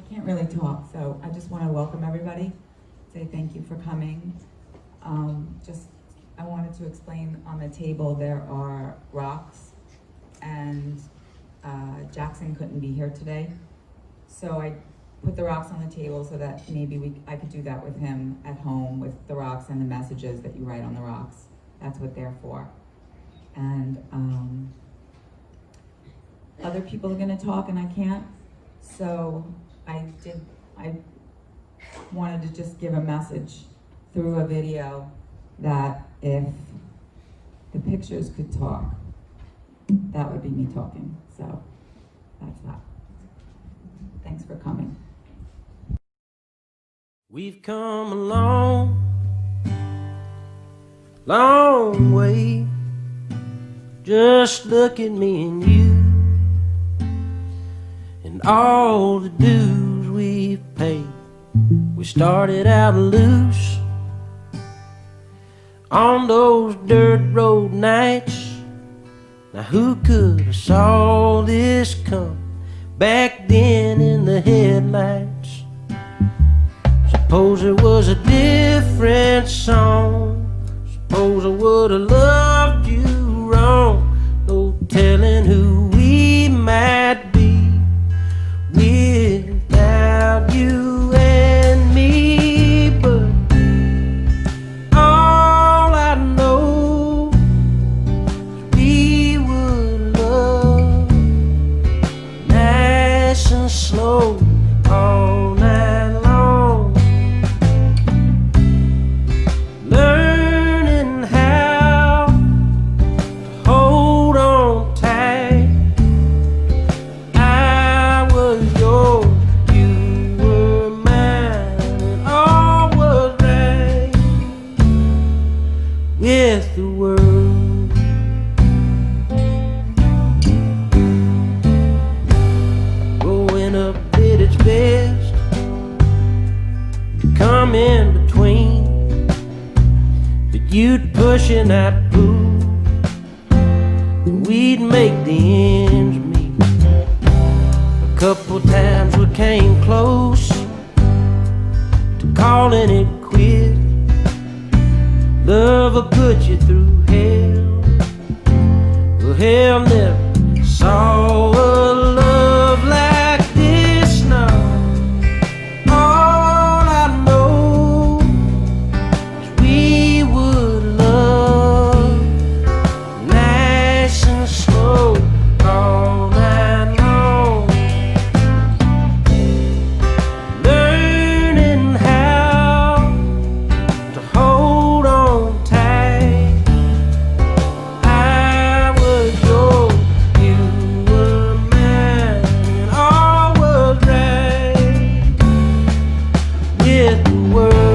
can't really talk, so I just want to welcome everybody, say thank you for coming. I wanted to explain on the table there are rocks, and Jackson couldn't be here today, so I put the rocks on the table so that maybe I could do that with him at home with the rocks and the messages that you write on the rocks. That's what they're for. And other people are going to talk and I can't, so I wanted to just give a message through a video that if the pictures could talk, that would be me talking. So that's that. Thanks for coming. We've come a long, long way. Just look at me and you, and all the dues we've paid. We started out loose on those dirt road nights. Now who could have saw this come back then in the headlights? Suppose it was a different song. Suppose I would have loved you wrong. No telling who we might be without you and me. But all I know is we would love nice and slow all night long, learning how to hold on tight. I was yours, you were mine, and all was right with the world. Growing up did its best to come in between, but you'd push and I'd pull, and we'd make the ends meet. A couple times we came close to calling it quit. Love will put you through hell. Well, hell never saw a love like this. No, all I know is we would love nice and slow all night long, learning how to hold on tight. I was yours, you were mine, and all was right with the world.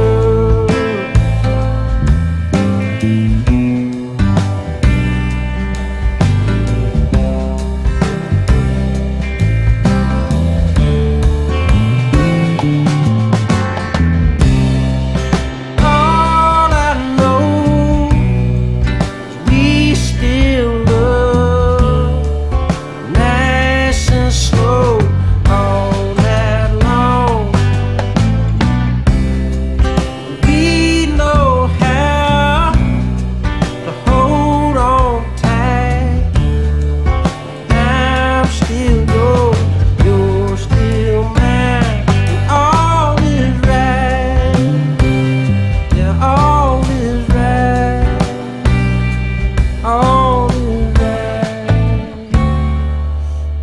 All I know is we still love nice and slow all night long. We know how to hold on tight. I'm still yours, you're still mine, and all is right. Yeah, all is right. All is right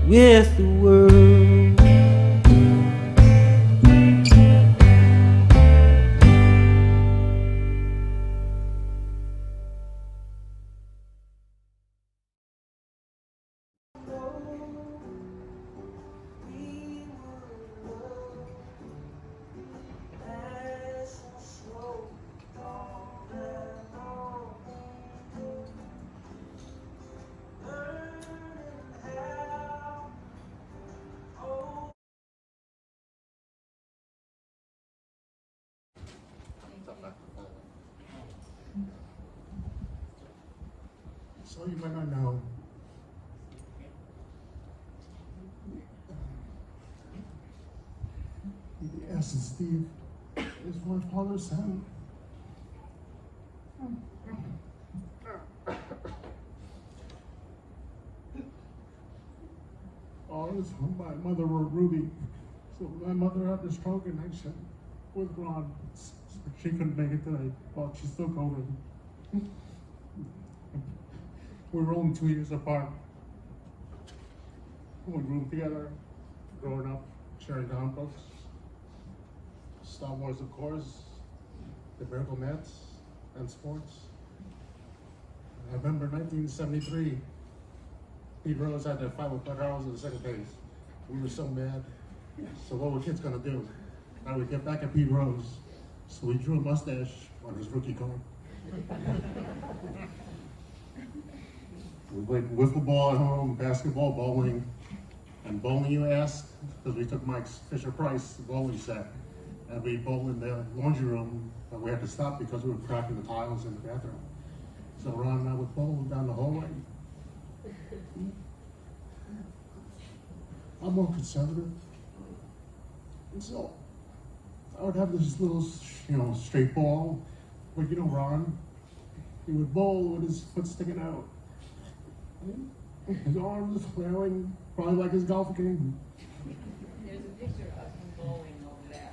with the world. So you might not know, Jess and Steve is my father's son. Oh, it was when my mother wrote Ruby. So my mother had a stroke and I said, with Ron, she couldn't make it today, but she's still COVID. We were only 2 years apart. We grew up together, growing up, sharing comic books, Star Wars, of course, the Miracle Nets, and sports. I remember 1973, Pete Rose had that fight with Bud Harrelson in the second base. We were so mad. So what were kids gonna do? Now we get back at Pete Rose. So we drew a mustache on his rookie card. We played wiffle ball at home, basketball, bowling. And bowling, you ask, because we took Mike's Fisher-Price bowling set. And we bowled in the laundry room, but we had to stop because we were cracking the tiles in the bathroom. So Ron and I would bowl down the hallway. I'm more conservative. And so I would have this little, straight ball. But Ron, he would bowl with his foot sticking out. His arms flailing, probably like his golf game. There's a picture of him bowling over there.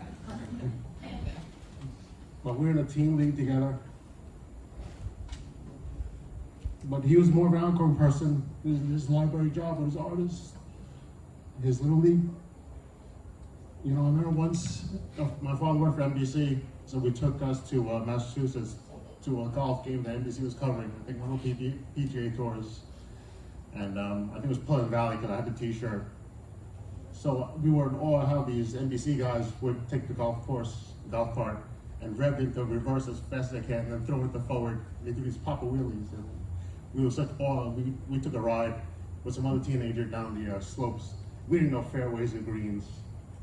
But we're in a team league together. But he was more of an outgoing person. His library job was artist. His little league. I remember once my father worked for NBC, so we took us to Massachusetts to a golf game that NBC was covering. I think one of the PGA tours. And I think it was Pleasant Valley because I had the t-shirt. So we were in awe how these NBC guys would take the golf cart, and rev it to reverse as fast as they can, and then throw it to forward. They do these pop wheelies. And we were such awe. We took a ride with some other teenager down the slopes. We didn't know fairways or greens,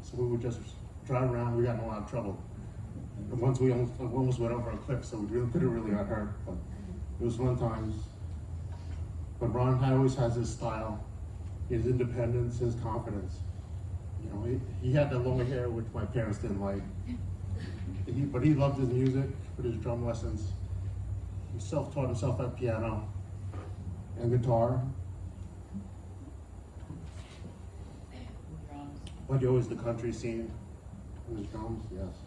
so we would just drive around. We got in a lot of trouble. And once we almost went over a cliff, so we could have really got hurt. But it was fun times. But Ron always has his style, his independence, his confidence. He had the long hair, which my parents didn't like. But he loved his music, with his drum lessons. He self-taught himself at piano and guitar. But he always the country scene with his drums, yes.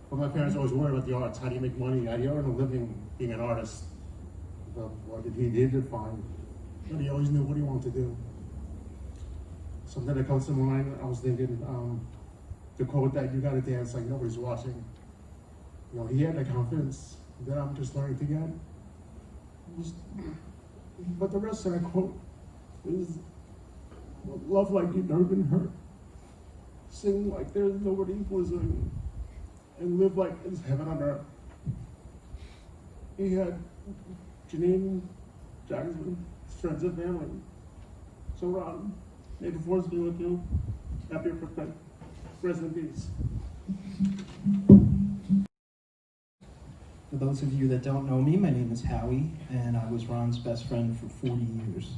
But my parents always worried about the arts. How do you make money? How do you earn a living being an artist? But what he did fine. But he always knew what he wanted to do. Something that comes to mind, I was thinking, the quote that you gotta dance like nobody's watching. He had the confidence that I'm just learning to get. But the rest of that quote is, love like you've never been hurt. Sing like there's nobody listening. And live like it's heaven on earth. He had Janine, Jackson, friends and family. So Ron, may the force be with you. Happy birthday. Rest in peace. For those of you that don't know me, my name is Howie, and I was Ron's best friend for 40 years.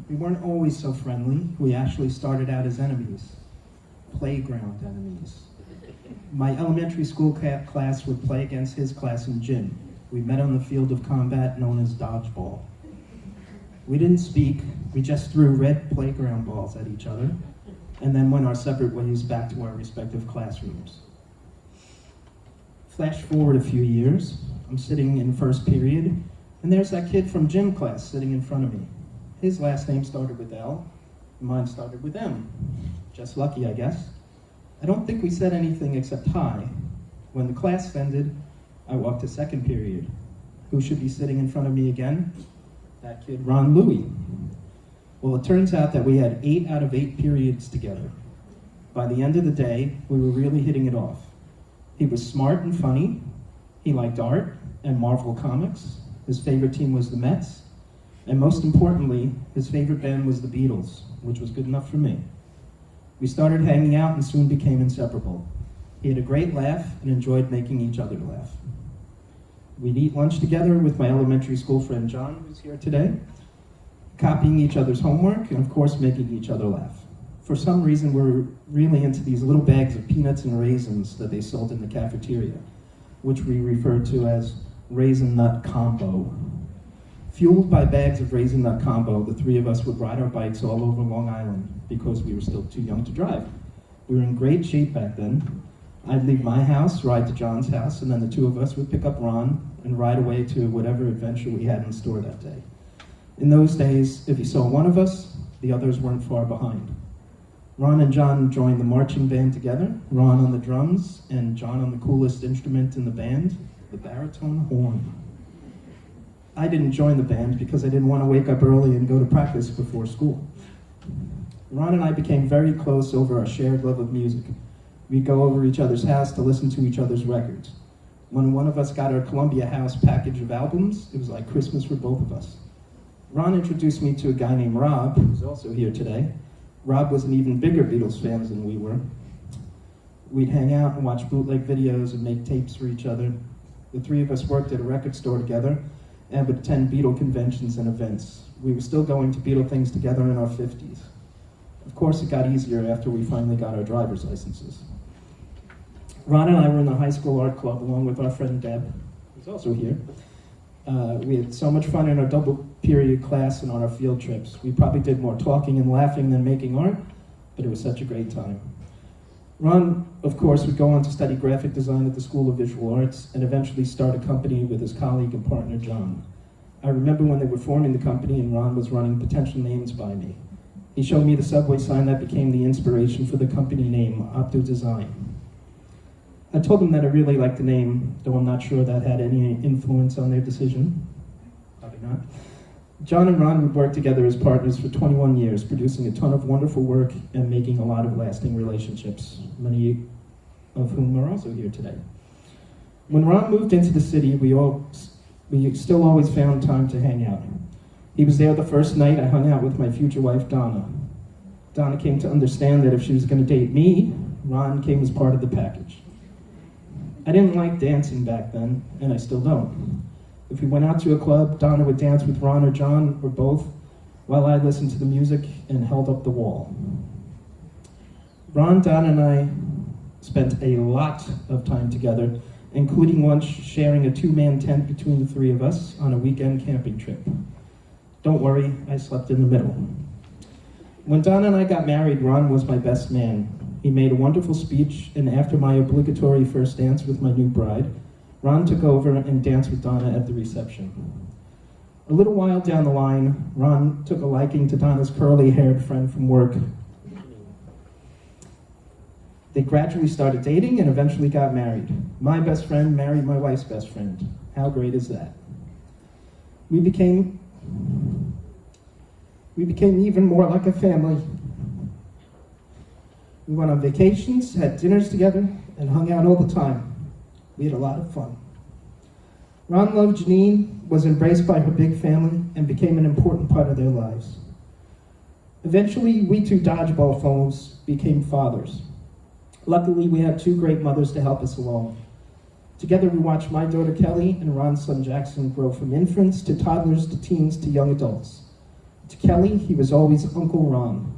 We weren't always so friendly. We actually started out as enemies. Playground enemies. My elementary school class would play against his class in gym. We met on the field of combat known as dodgeball. We didn't speak, we just threw red playground balls at each other, and then went our separate ways back to our respective classrooms. Flash forward a few years, I'm sitting in first period, and there's that kid from gym class sitting in front of me. His last name started with L, mine started with M. Just lucky, I guess. I don't think we said anything except hi. When the class ended, I walked to second period. Who should be sitting in front of me again? That kid, Louie. Well, it turns out that we had 8 out of 8 periods together. By the end of the day, we were really hitting it off. He was smart and funny. He liked art and Marvel comics. His favorite team was the Mets. And most importantly, his favorite band was the Beatles, which was good enough for me. We started hanging out and soon became inseparable. He had a great laugh and enjoyed making each other laugh. We'd eat lunch together with my elementary school friend John, who's here today, copying each other's homework and of course making each other laugh. for some reason, were really into these little bags of peanuts and raisins that they sold in the cafeteria, which we referred to as Raisin Nut Combo. Fueled by bags of Raisin Nut Combo, the three of us would ride our bikes all over Long Island because we were still too young to drive. We were in great shape back then. I'd leave my house, ride to John's house, and then the two of us would pick up Ron and ride away to whatever adventure we had in store that day. In those days, if you saw one of us, the others weren't far behind. Ron and John joined the marching band together, Ron on the drums, and John on the coolest instrument in the band, the baritone horn. I didn't join the band because I didn't want to wake up early and go to practice before school. Ron and I became very close over our shared love of music. We'd go over each other's house to listen to each other's records. When one of us got our Columbia House package of albums, it was like Christmas for both of us. Ron introduced me to a guy named Rob, who's also here today. Rob was an even bigger Beatles fan than we were. We'd hang out and watch bootleg videos and make tapes for each other. The three of us worked at a record store together and would attend Beatle conventions and events. We were still going to Beatle things together in our 50s. Of course, it got easier after we finally got our driver's licenses. Ron and I were in the high school art club along with our friend Deb, who's also here. We had so much fun in our double period class and on our field trips. We probably did more talking and laughing than making art, but it was such a great time. Ron, of course, would go on to study graphic design at the School of Visual Arts and eventually start a company with his colleague and partner, John. I remember when they were forming the company and Ron was running potential names by me. He showed me the subway sign that became the inspiration for the company name, Opto Design. I told him that I really liked the name, though I'm not sure that had any influence on their decision. Probably not. John and Ron would work together as partners for 21 years, producing a ton of wonderful work and making a lot of lasting relationships, many of whom are also here today. When Ron moved into the city, we still always found time to hang out. He was there the first night I hung out with my future wife, Donna. Donna came to understand that if she was going to date me, Ron came as part of the package. I didn't like dancing back then, and I still don't. If we went out to a club, Donna would dance with Ron or John, or both, while I listened to the music and held up the wall. Ron, Donna, and I spent a lot of time together, including once sharing a two-man tent between the three of us on a weekend camping trip. Don't worry, I slept in the middle. When Donna and I got married, Ron was my best man. He made a wonderful speech, and after my obligatory first dance with my new bride, Ron took over and danced with Donna at the reception. A little while down the line, Ron took a liking to Donna's curly-haired friend from work. They gradually started dating and eventually got married. My best friend married my wife's best friend. How great is that? We became even more like a family. We went on vacations, had dinners together, and hung out all the time. We had a lot of fun. Ron loved Janine, was embraced by her big family, and became an important part of their lives. Eventually, we two dodgeball foes became fathers. Luckily, we had two great mothers to help us along. Together, we watched my daughter Kelly and Ron's son Jackson grow from infants to toddlers to teens to young adults. To Kelly, he was always Uncle Ron.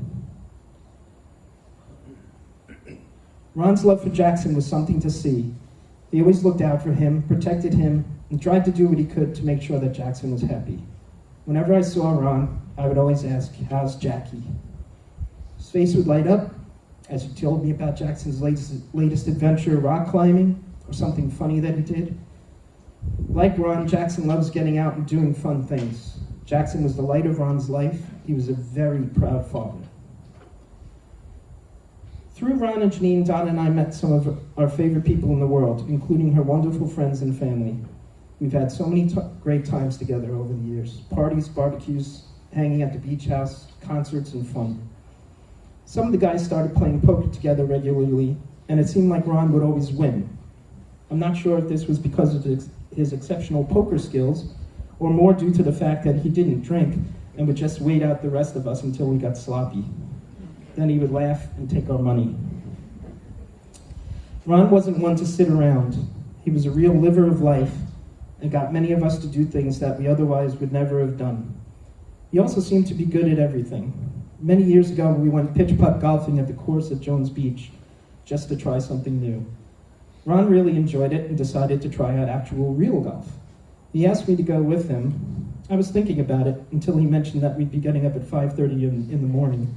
Ron's love for Jackson was something to see. He always looked out for him, protected him, and tried to do what he could to make sure that Jackson was happy. Whenever I saw Ron, I would always ask, "How's Jackie?" His face would light up as he told me about Jackson's latest adventure, rock climbing, or something funny that he did. Like Ron, Jackson loves getting out and doing fun things. Jackson was the light of Ron's life. He was a very proud father. Through Ron and Janine, Donna and I met some of our favorite people in the world, including her wonderful friends and family. We've had so many great times together over the years. Parties, barbecues, hanging at the beach house, concerts, and fun. Some of the guys started playing poker together regularly, and it seemed like Ron would always win. I'm not sure if this was because of his exceptional poker skills, or more due to the fact that he didn't drink and would just wait out the rest of us until we got sloppy. Then he would laugh and take our money. Ron wasn't one to sit around. He was a real liver of life and got many of us to do things that we otherwise would never have done. He also seemed to be good at everything. Many years ago, we went pitch-putt golfing at the course at Jones Beach, just to try something new. Ron really enjoyed it and decided to try out actual real golf. He asked me to go with him. I was thinking about it until he mentioned that we'd be getting up at 5:30 in the morning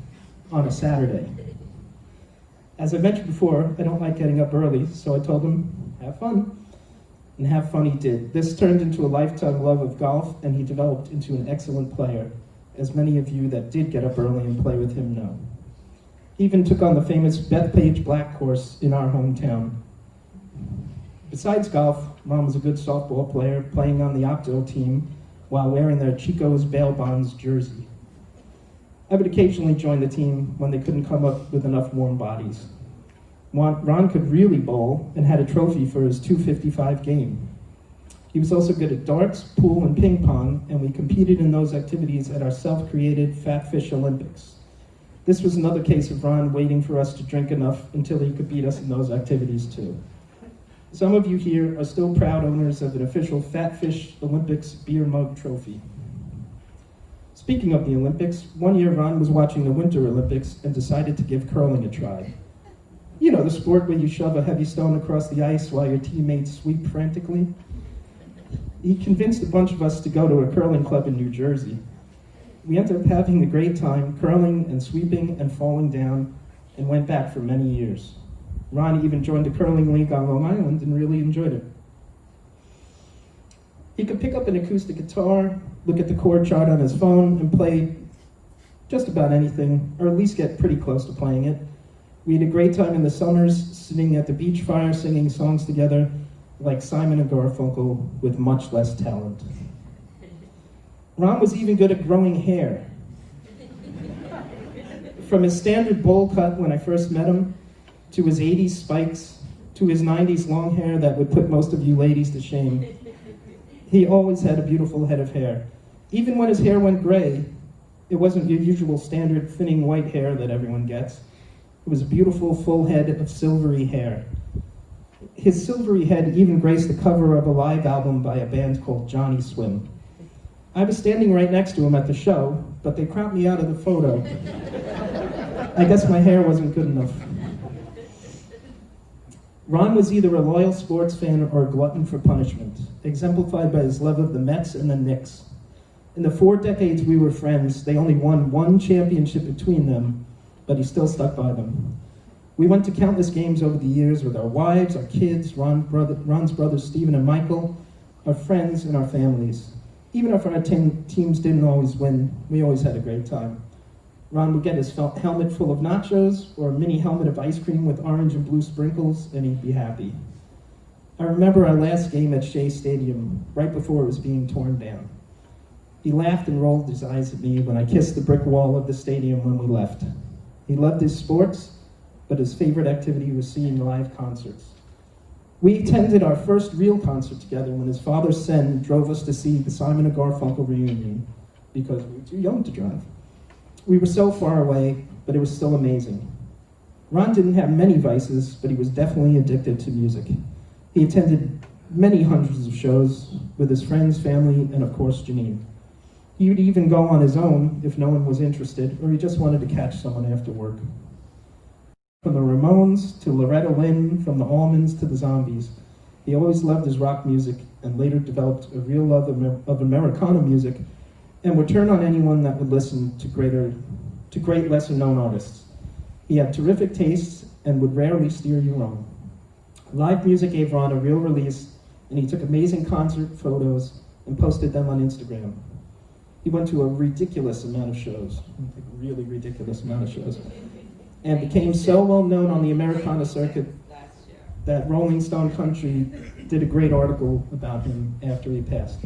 on a Saturday. As I mentioned before, I don't like getting up early, so I told him, have fun. And have fun he did. This turned into a lifetime love of golf, and he developed into an excellent player, as many of you that did get up early and play with him know. He even took on the famous Bethpage Black course in our hometown. Besides golf, Ron was a good softball player, playing on the Octo team while wearing their Chico's Bail Bonds jersey. I would occasionally join the team when they couldn't come up with enough warm bodies. Ron could really bowl and had a trophy for his .255 game. He was also good at darts, pool, and ping pong, and we competed in those activities at our self-created Fat Fish Olympics. This was another case of Ron waiting for us to drink enough until he could beat us in those activities too. Some of you here are still proud owners of an official Fat Fish Olympics beer mug trophy. Speaking of the Olympics, one year Ron was watching the Winter Olympics and decided to give curling a try. You know, the sport where you shove a heavy stone across the ice while your teammates sweep frantically? He convinced a bunch of us to go to a curling club in New Jersey. We ended up having a great time curling and sweeping and falling down and went back for many years. Ron even joined a curling league on Long Island and really enjoyed it. He could pick up an acoustic guitar, look at the chord chart on his phone, and play just about anything, or at least get pretty close to playing it. We had a great time in the summers, sitting at the beach fire, singing songs together, like Simon and Garfunkel, with much less talent. Ron was even good at growing hair. From his standard bowl cut when I first met him, to his 80s spikes, to his 90s long hair that would put most of you ladies to shame. He always had a beautiful head of hair. Even when his hair went gray, it wasn't your usual standard thinning white hair that everyone gets. It was a beautiful full head of silvery hair. His silvery head even graced the cover of a live album by a band called Johnny Swim. I was standing right next to him at the show, but they cropped me out of the photo. I guess my hair wasn't good enough. Ron was either a loyal sports fan or a glutton for punishment, exemplified by his love of the Mets and the Knicks. In the 4 decades we were friends, they only won 1 championship between them, but he still stuck by them. We went to countless games over the years with our wives, our kids, Ron's brothers Stephen and Michael, our friends, and our families. Even if our teams didn't always win, we always had a great time. Ron would get his helmet full of nachos or a mini helmet of ice cream with orange and blue sprinkles, and he'd be happy. I remember our last game at Shea Stadium, right before it was being torn down. He laughed and rolled his eyes at me when I kissed the brick wall of the stadium when we left. He loved his sports, but his favorite activity was seeing live concerts. We attended our first real concert together when his father Sen drove us to see the Simon and Garfunkel reunion because we were too young to drive. We were so far away, but it was still amazing. Ron didn't have many vices, but he was definitely addicted to music. He attended many hundreds of shows with his friends, family, and of course Janine. He would even go on his own if no one was interested, or he just wanted to catch someone after work. From the Ramones to Loretta Lynn, from the Allmans to the Zombies, he always loved his rock music and later developed a real love of Americana music and would turn on anyone that would listen to great lesser-known artists. He had terrific tastes and would rarely steer you wrong. Live music gave Ron a real release, and he took amazing concert photos and posted them on Instagram. He went to a ridiculous amount of shows, really ridiculous amount of shows, and became so well known on the Americana circuit that Rolling Stone Country did a great article about him after he passed.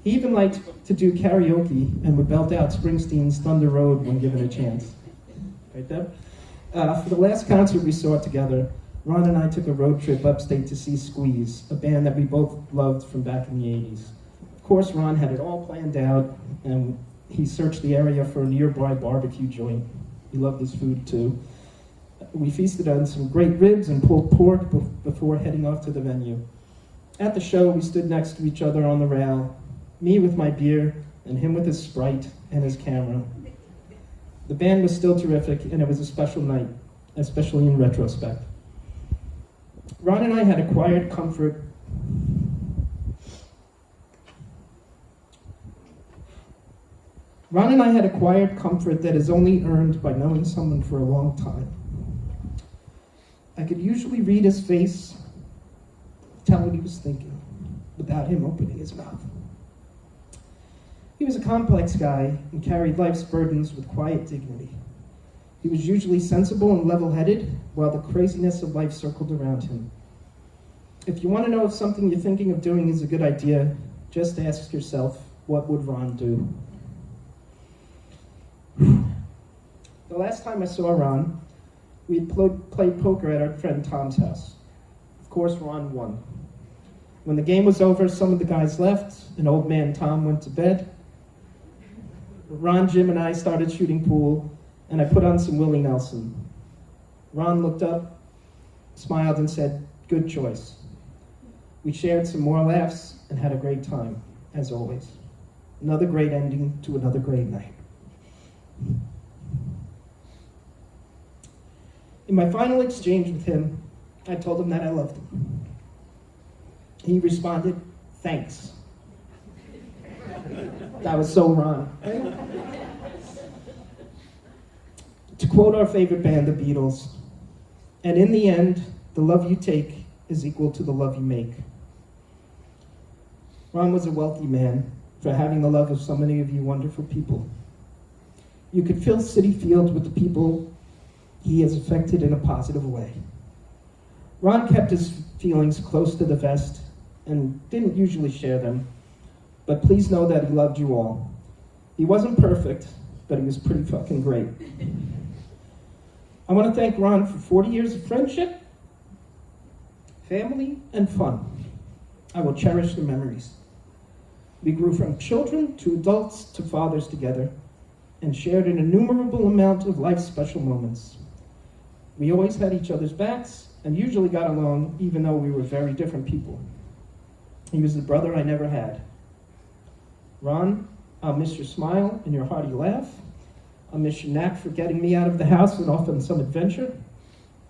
He even liked to do karaoke and would belt out Springsteen's Thunder Road when given a chance. Right, Deb? For the last concert we saw together, Ron and I took a road trip upstate to see Squeeze, a band that we both loved from back in the 80s. Of course, Ron had it all planned out, and he searched the area for a nearby barbecue joint. He loved his food, too. We feasted on some great ribs and pulled pork before heading off to the venue. At the show, we stood next to each other on the rail, me with my beer, and him with his Sprite and his camera. The band was still terrific, and it was a special night, especially in retrospect. Ron and I had acquired comfort that is only earned by knowing someone for a long time. I could usually read his face, tell what he was thinking, without him opening his mouth. He was a complex guy and carried life's burdens with quiet dignity. He was usually sensible and level-headed, while the craziness of life circled around him. If you want to know if something you're thinking of doing is a good idea, just ask yourself, what would Ron do? The last time I saw Ron, we had played poker at our friend Tom's house. Of course, Ron won. When the game was over, some of the guys left, and old man Tom went to bed. Ron, Jim, and I started shooting pool, and I put on some Willie Nelson. Ron looked up, smiled, and said, "Good choice." We shared some more laughs and had a great time, as always. Another great ending to another great night. In my final exchange with him, I told him that I loved him. He responded, "Thanks." That was so Ron. To quote our favorite band, the Beatles, "And in the end, the love you take is equal to the love you make." Ron was a wealthy man for having the love of so many of you wonderful people. You could fill City Field with the people he has affected in a positive way. Ron kept his feelings close to the vest and didn't usually share them, but please know that he loved you all. He wasn't perfect, but he was pretty fucking great. I want to thank Ron for 40 years of friendship, family, and fun. I will cherish the memories. We grew from children to adults to fathers together and shared an innumerable amount of life's special moments. We always had each other's backs and usually got along even though we were very different people. He was the brother I never had. Ron, I'll miss your smile and your hearty laugh. I'll miss your knack for getting me out of the house and off on some adventure.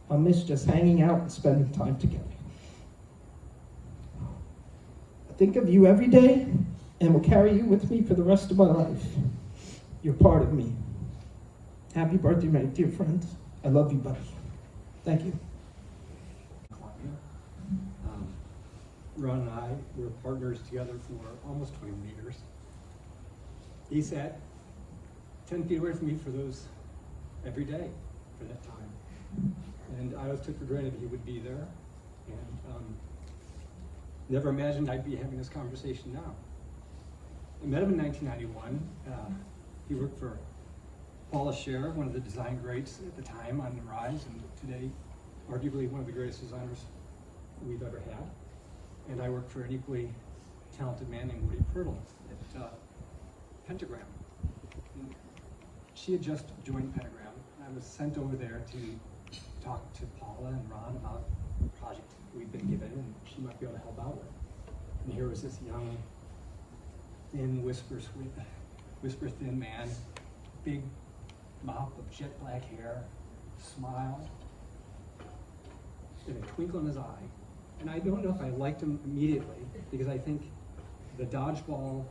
I'll miss just hanging out and spending time together. I think of you every day and will carry you with me for the rest of my life. You're part of me. Happy birthday, my dear friend. I love you, buddy. Thank you. Ron and I were partners together for almost 20 years. He sat 10 feet away from me for those every day for that time. And I always took for granted he would be there. And never imagined I'd be having this conversation now. I met him in 1991. He worked for Paula Scher, one of the design greats at the time on the rise, and today arguably one of the greatest designers we've ever had. And I worked for an equally talented man named Woody Pirtle at Pentagram. And she had just joined Pentagram, and I was sent over there to talk to Paula and Ron about the project we'd been given, and she might be able to help out with. And here was this young, thin, whisper-thin man, big mop of jet black hair, smile, and a twinkle in his eye. And I don't know if I liked him immediately, because I think the dodgeball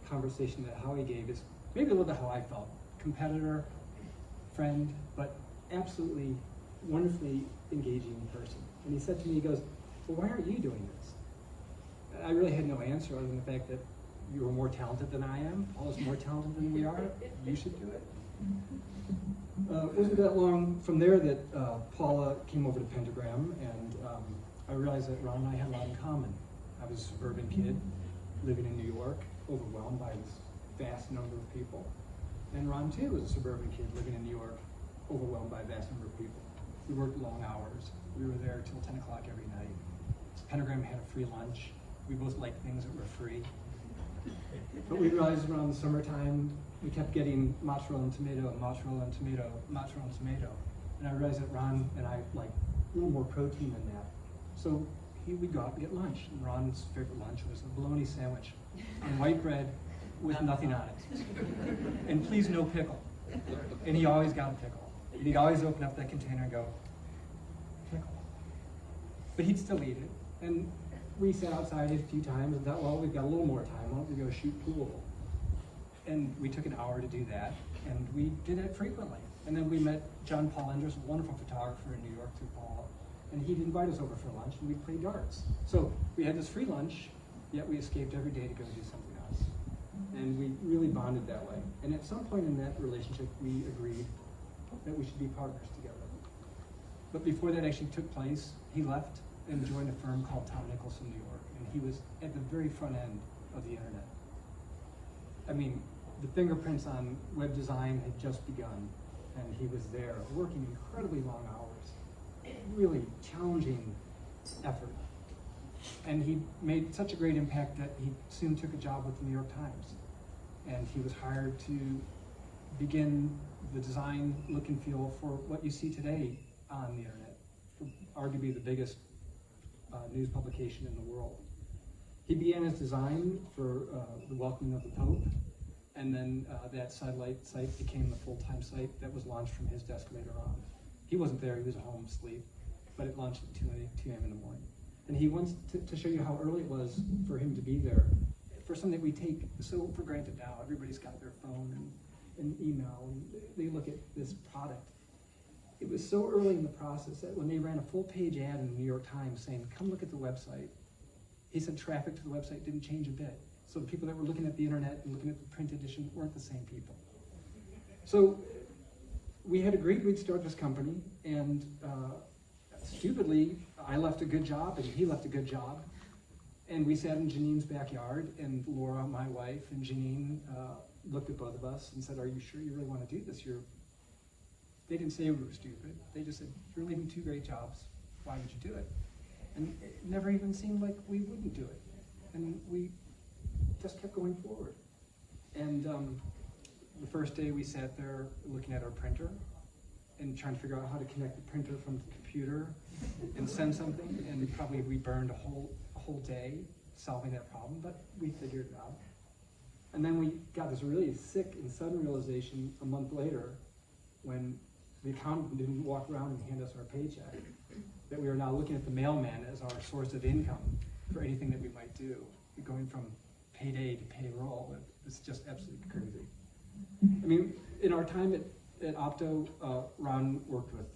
conversation that Howie gave is maybe a little bit how I felt. Competitor, friend, but absolutely wonderfully engaging person. And he said to me, he goes, "Well, why aren't you doing this?" And I really had no answer other than the fact that you were more talented than I am. Paula's more talented than we are. You should do it. It wasn't that long from there that Paula came over to Pentagram, and I realized that Ron and I had a lot in common. I was a suburban kid living in New York, overwhelmed by this vast number of people. And Ron, too, was a suburban kid living in New York, overwhelmed by a vast number of people. We worked long hours. We were there till 10 o'clock every night. Pentagram had a free lunch. We both liked things that were free. But we realized around the summertime, we kept getting mozzarella and tomato, mozzarella and tomato, mozzarella and tomato. And I realized that Ron and I like a little more protein than that. So we'd go out and get lunch. And Ron's favorite lunch was a bologna sandwich and white bread with nothing on it. And please, no pickle. And he always got a pickle. And he'd always open up that container and go, pickle. But he'd still eat it. And we sat outside a few times and thought, well, we've got a little more time. Why don't we go shoot pool? And we took an hour to do that. And we did that frequently. And then we met John Paul Enders, a wonderful photographer in New York through Paul. And he'd invite us over for lunch and we'd play darts. So we had this free lunch, yet we escaped every day to go do something else. And we really bonded that way. And at some point in that relationship, we agreed that we should be partners together. But before that actually took place, he left and joined a firm called Tom Nichols in New York. And he was at the very front end of the internet. I mean, the fingerprints on web design had just begun, and he was there working incredibly long hours, really challenging effort. And he made such a great impact that he soon took a job with the New York Times. And he was hired to begin the design look and feel for what you see today on the internet, for arguably the biggest news publication in the world. He began his design for the welcoming of the Pope, and then that satellite site became the full-time site that was launched from his desk later on. He wasn't there, he was at home asleep, but it launched at 2 a.m. in the morning. And he wants to show you how early it was for him to be there, for something we take so for granted now. Everybody's got their phone and email, and they look at this product. It was so early in the process that when they ran a full-page ad in the New York Times saying, come look at the website, he said traffic to the website didn't change a bit. So the people that were looking at the internet and looking at the print edition weren't the same people. So we had agreed we'd start this company, and stupidly, I left a good job and he left a good job. And we sat in Janine's backyard, and Laura, my wife, and Janine looked at both of us and said, are you sure you really want to do this? They didn't say we were stupid. They just said, you're leaving 2 great jobs. Why would you do it? And it never even seemed like we wouldn't do it. And we just kept going forward. And the first day we sat there looking at our printer and trying to figure out how to connect the printer from the computer and send something, and probably we burned a whole day solving that problem, but we figured it out. And then we got this really sick and sudden realization a month later when the accountant didn't walk around and hand us our paycheck, that we were now looking at the mailman as our source of income for anything that we might do, going from payday to payroll. It's just absolutely crazy. I mean, in our time at Opto, Ron worked with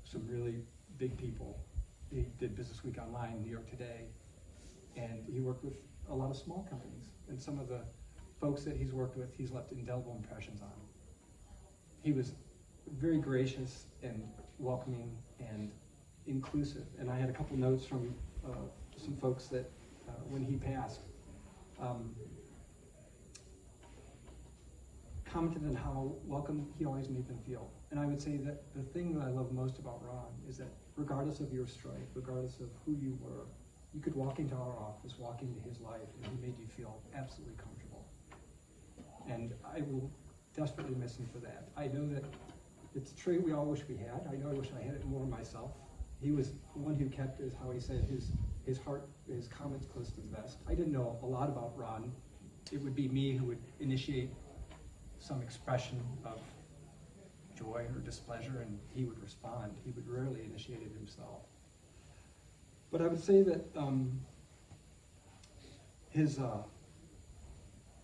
some really big people. He did Business Week Online, New York Today, and he worked with a lot of small companies. And some of the folks that he's worked with, he's left indelible impressions on. He was very gracious and welcoming and inclusive. And I had a couple notes from some folks that when he passed, commented on how welcome he always made them feel. And I would say that the thing that I love most about Ron is that regardless of your stripe, regardless of who you were, you could walk into our office, walk into his life, and he made you feel absolutely comfortable. And I will desperately miss him for that. I know that it's a trait we all wish we had. I know I wish I had it more myself. He was the one who kept, as how he said, his heart, his comments close to the vest. I didn't know a lot about Ron. It would be me who would initiate some expression of joy or displeasure, and he would respond. He would rarely initiate it himself. But I would say that the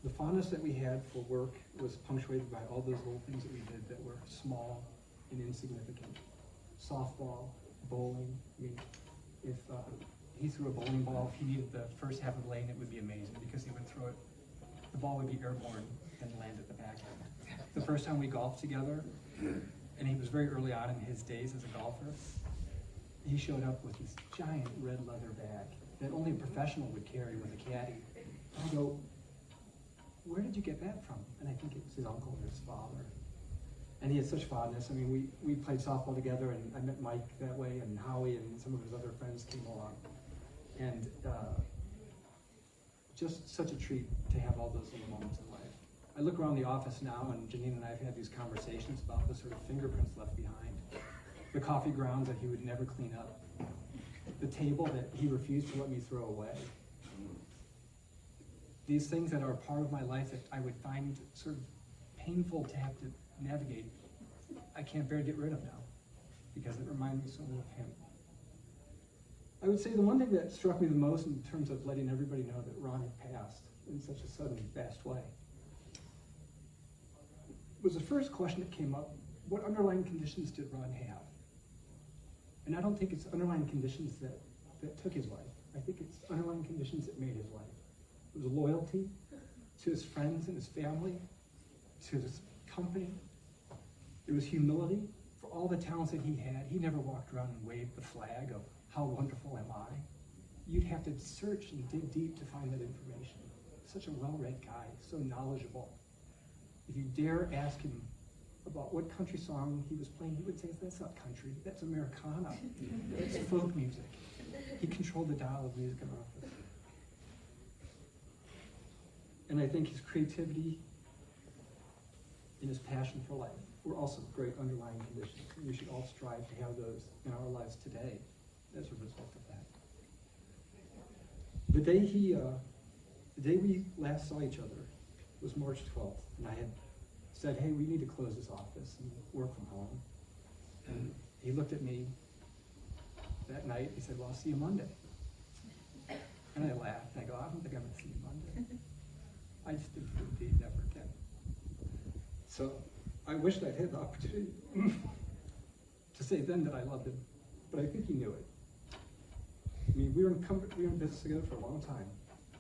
fondness that we had for work was punctuated by all those little things that we did that were small and insignificant. Softball, bowling. I mean, if he threw a bowling ball, if he needed the first half of the lane, it would be amazing because he would throw it, the ball would be airborne and land at the back end. The first time we golfed together, and he was very early on in his days as a golfer, he showed up with this giant red leather bag that only a professional would carry with a caddy. And I go, where did you get that from? And I think it was his uncle or his father. And he had such fondness. I mean, we played softball together, and I met Mike that way, and Howie and some of his other friends came along. And just such a treat to have all those little moments in life. I look around the office now, and Janine and I have had these conversations about the sort of fingerprints left behind. The coffee grounds that he would never clean up. The table that he refused to let me throw away. these things that are part of my life that I would find sort of painful to have to navigate, I can't bear to get rid of now because it reminds me so much of him. I would say the one thing that struck me the most in terms of letting everybody know that Ron had passed in such a sudden, fast way was the first question that came up: what underlying conditions did Ron have? And I don't think it's underlying conditions that took his life. I think it's underlying conditions that made his life. It was loyalty to his friends and his family, to his company. It was humility for all the talents that he had. He never walked around and waved the flag of how wonderful am I. You'd have to search and dig deep to find that information. Such a well-read guy, so knowledgeable. If you dare ask him about what country song he was playing, he would say, that's not country, that's Americana. That's folk music. He controlled the dial of music in our office. And I think his creativity and his passion for life were also great underlying conditions. And we should all strive to have those in our lives today as a result of that. The day we last saw each other was March 12th, and I had said, hey, we need to close this office and work from home. And he looked at me that night, he said, well, I'll see you Monday. And I laughed, and I go, I don't think I'm gonna see you Monday. I just didn't think he'd never again. So I wished I'd had the opportunity to say then that I loved him, but I think he knew it. I mean, we were in business together for a long time,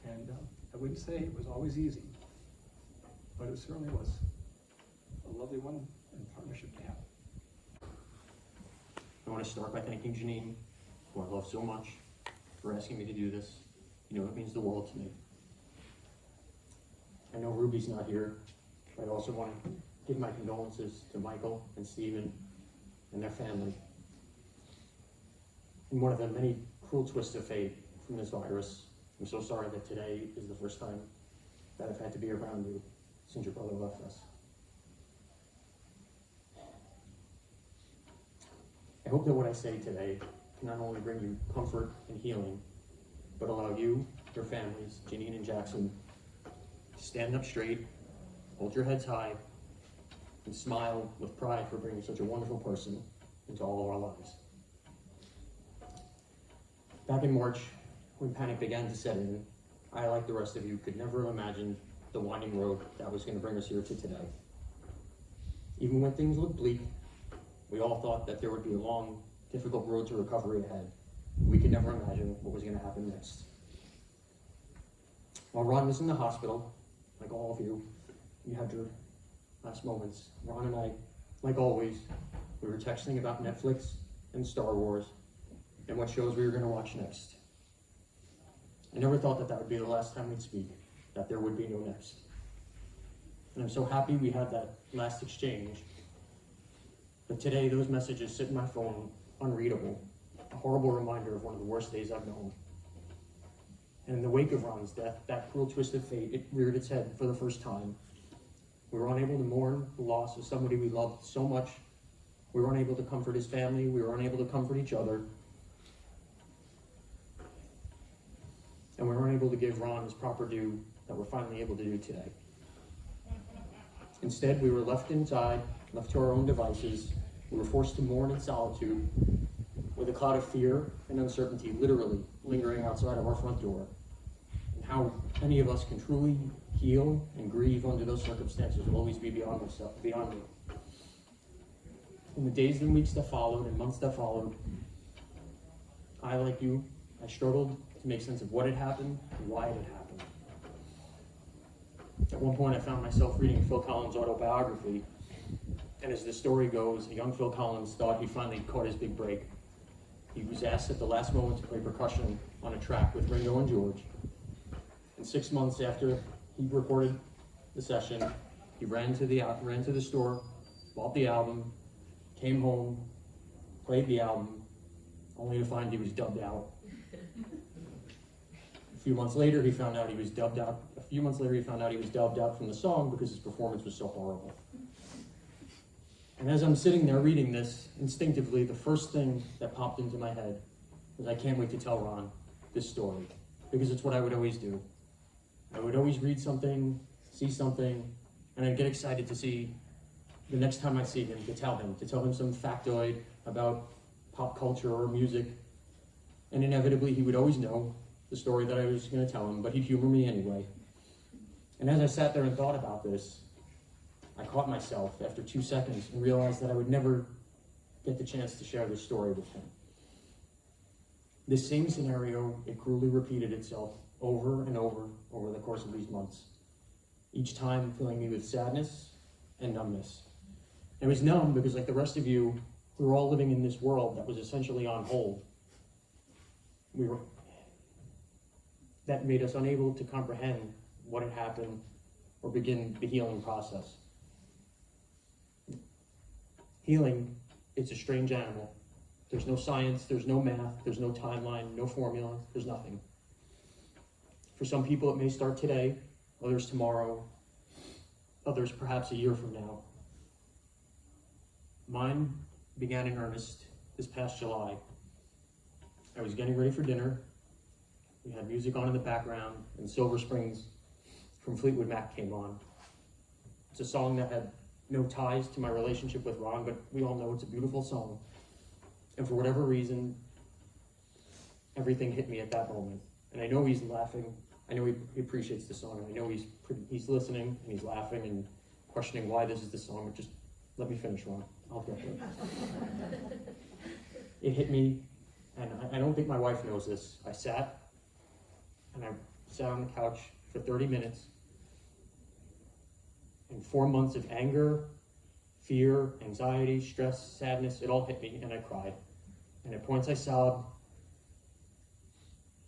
and I wouldn't say it was always easy, but it certainly was a lovely one and partnership to have. I want to start by thanking Janine, who I love so much, for asking me to do this. You know, it means the world to me. I know Ruby's not here, but I also want to give my condolences to Michael and Stephen and their family. In one of the many cruel twists of fate from this virus, I'm so sorry that today is the first time that I've had to be around you since your brother left us. I hope that what I say today can not only bring you comfort and healing, but allow you, your families, Janine and Jackson, to stand up straight, hold your heads high, and smile with pride for bringing such a wonderful person into all of our lives. Back in March, when panic began to set in, I, like the rest of you, could never have imagined the winding road that was going to bring us here to today. Even when things looked bleak, we all thought that there would be a long, difficult road to recovery ahead. We could never imagine what was going to happen next. While Ron was in the hospital, like all of you, you had your last moments. Ron and I, like always, we were texting about Netflix and Star Wars and what shows we were going to watch next. I never thought that that would be the last time we'd speak, that there would be no next. And I'm so happy we had that last exchange. But today, those messages sit in my phone, unreadable, a horrible reminder of one of the worst days I've known. And in the wake of Ron's death, that cruel twist of fate, it reared its head for the first time. We were unable to mourn the loss of somebody we loved so much. We were unable to comfort his family. We were unable to comfort each other. And we were unable to give Ron his proper due that we're finally able to do today. Instead, we were left inside, left to our own devices. We were forced to mourn in solitude, with a cloud of fear and uncertainty literally lingering outside of our front door. And how any of us can truly heal and grieve under those circumstances will always be beyond me. In the days and weeks that followed and months that followed, I, like you, I struggled to make sense of what had happened and why it had happened. At one point, I found myself reading Phil Collins' autobiography, and as the story goes, young Phil Collins thought he finally caught his big break. He was asked at the last moment to play percussion on a track with Ringo and George. And 6 months after he recorded the session, he ran to the store, bought the album, came home, played the album, only to find he was dubbed out. A few months later, he found out he was dubbed out from the song because his performance was so horrible. And as I'm sitting there reading this, instinctively, the first thing that popped into my head was, I can't wait to tell Ron this story, because it's what I would always do. I would always read something, see something, and I'd get excited to see the next time I see him, to tell him some factoid about pop culture or music. And inevitably, he would always know the story that I was going to tell him, but he'd humor me anyway. And as I sat there and thought about this, I caught myself after 2 seconds and realized that I would never get the chance to share this story with him. This same scenario, it cruelly repeated itself over and over the course of these months, each time filling me with sadness and numbness. I was numb because, like the rest of you, we were all living in this world that was essentially on hold. That made us unable to comprehend what had happened or begin the healing process. Healing, it's a strange animal. There's no science, there's no math, there's no timeline, no formula, there's nothing. For some people, it may start today, others tomorrow, others perhaps a year from now. Mine began in earnest this past July. I was getting ready for dinner. We had music on in the background, and Silver Springs from Fleetwood Mac came on. It's a song that had no ties to my relationship with Ron, but we all know it's a beautiful song. And for whatever reason, everything hit me at that moment. And I know he's laughing. I know he appreciates the song. And I know he's listening and he's laughing and questioning why this is the song. But just let me finish, Ron. I'll get there. It hit me, and I don't think my wife knows this. I sat on the couch for 30 minutes. And 4 months of anger, fear, anxiety, stress, sadness, it all hit me, and I cried. And at points I sobbed.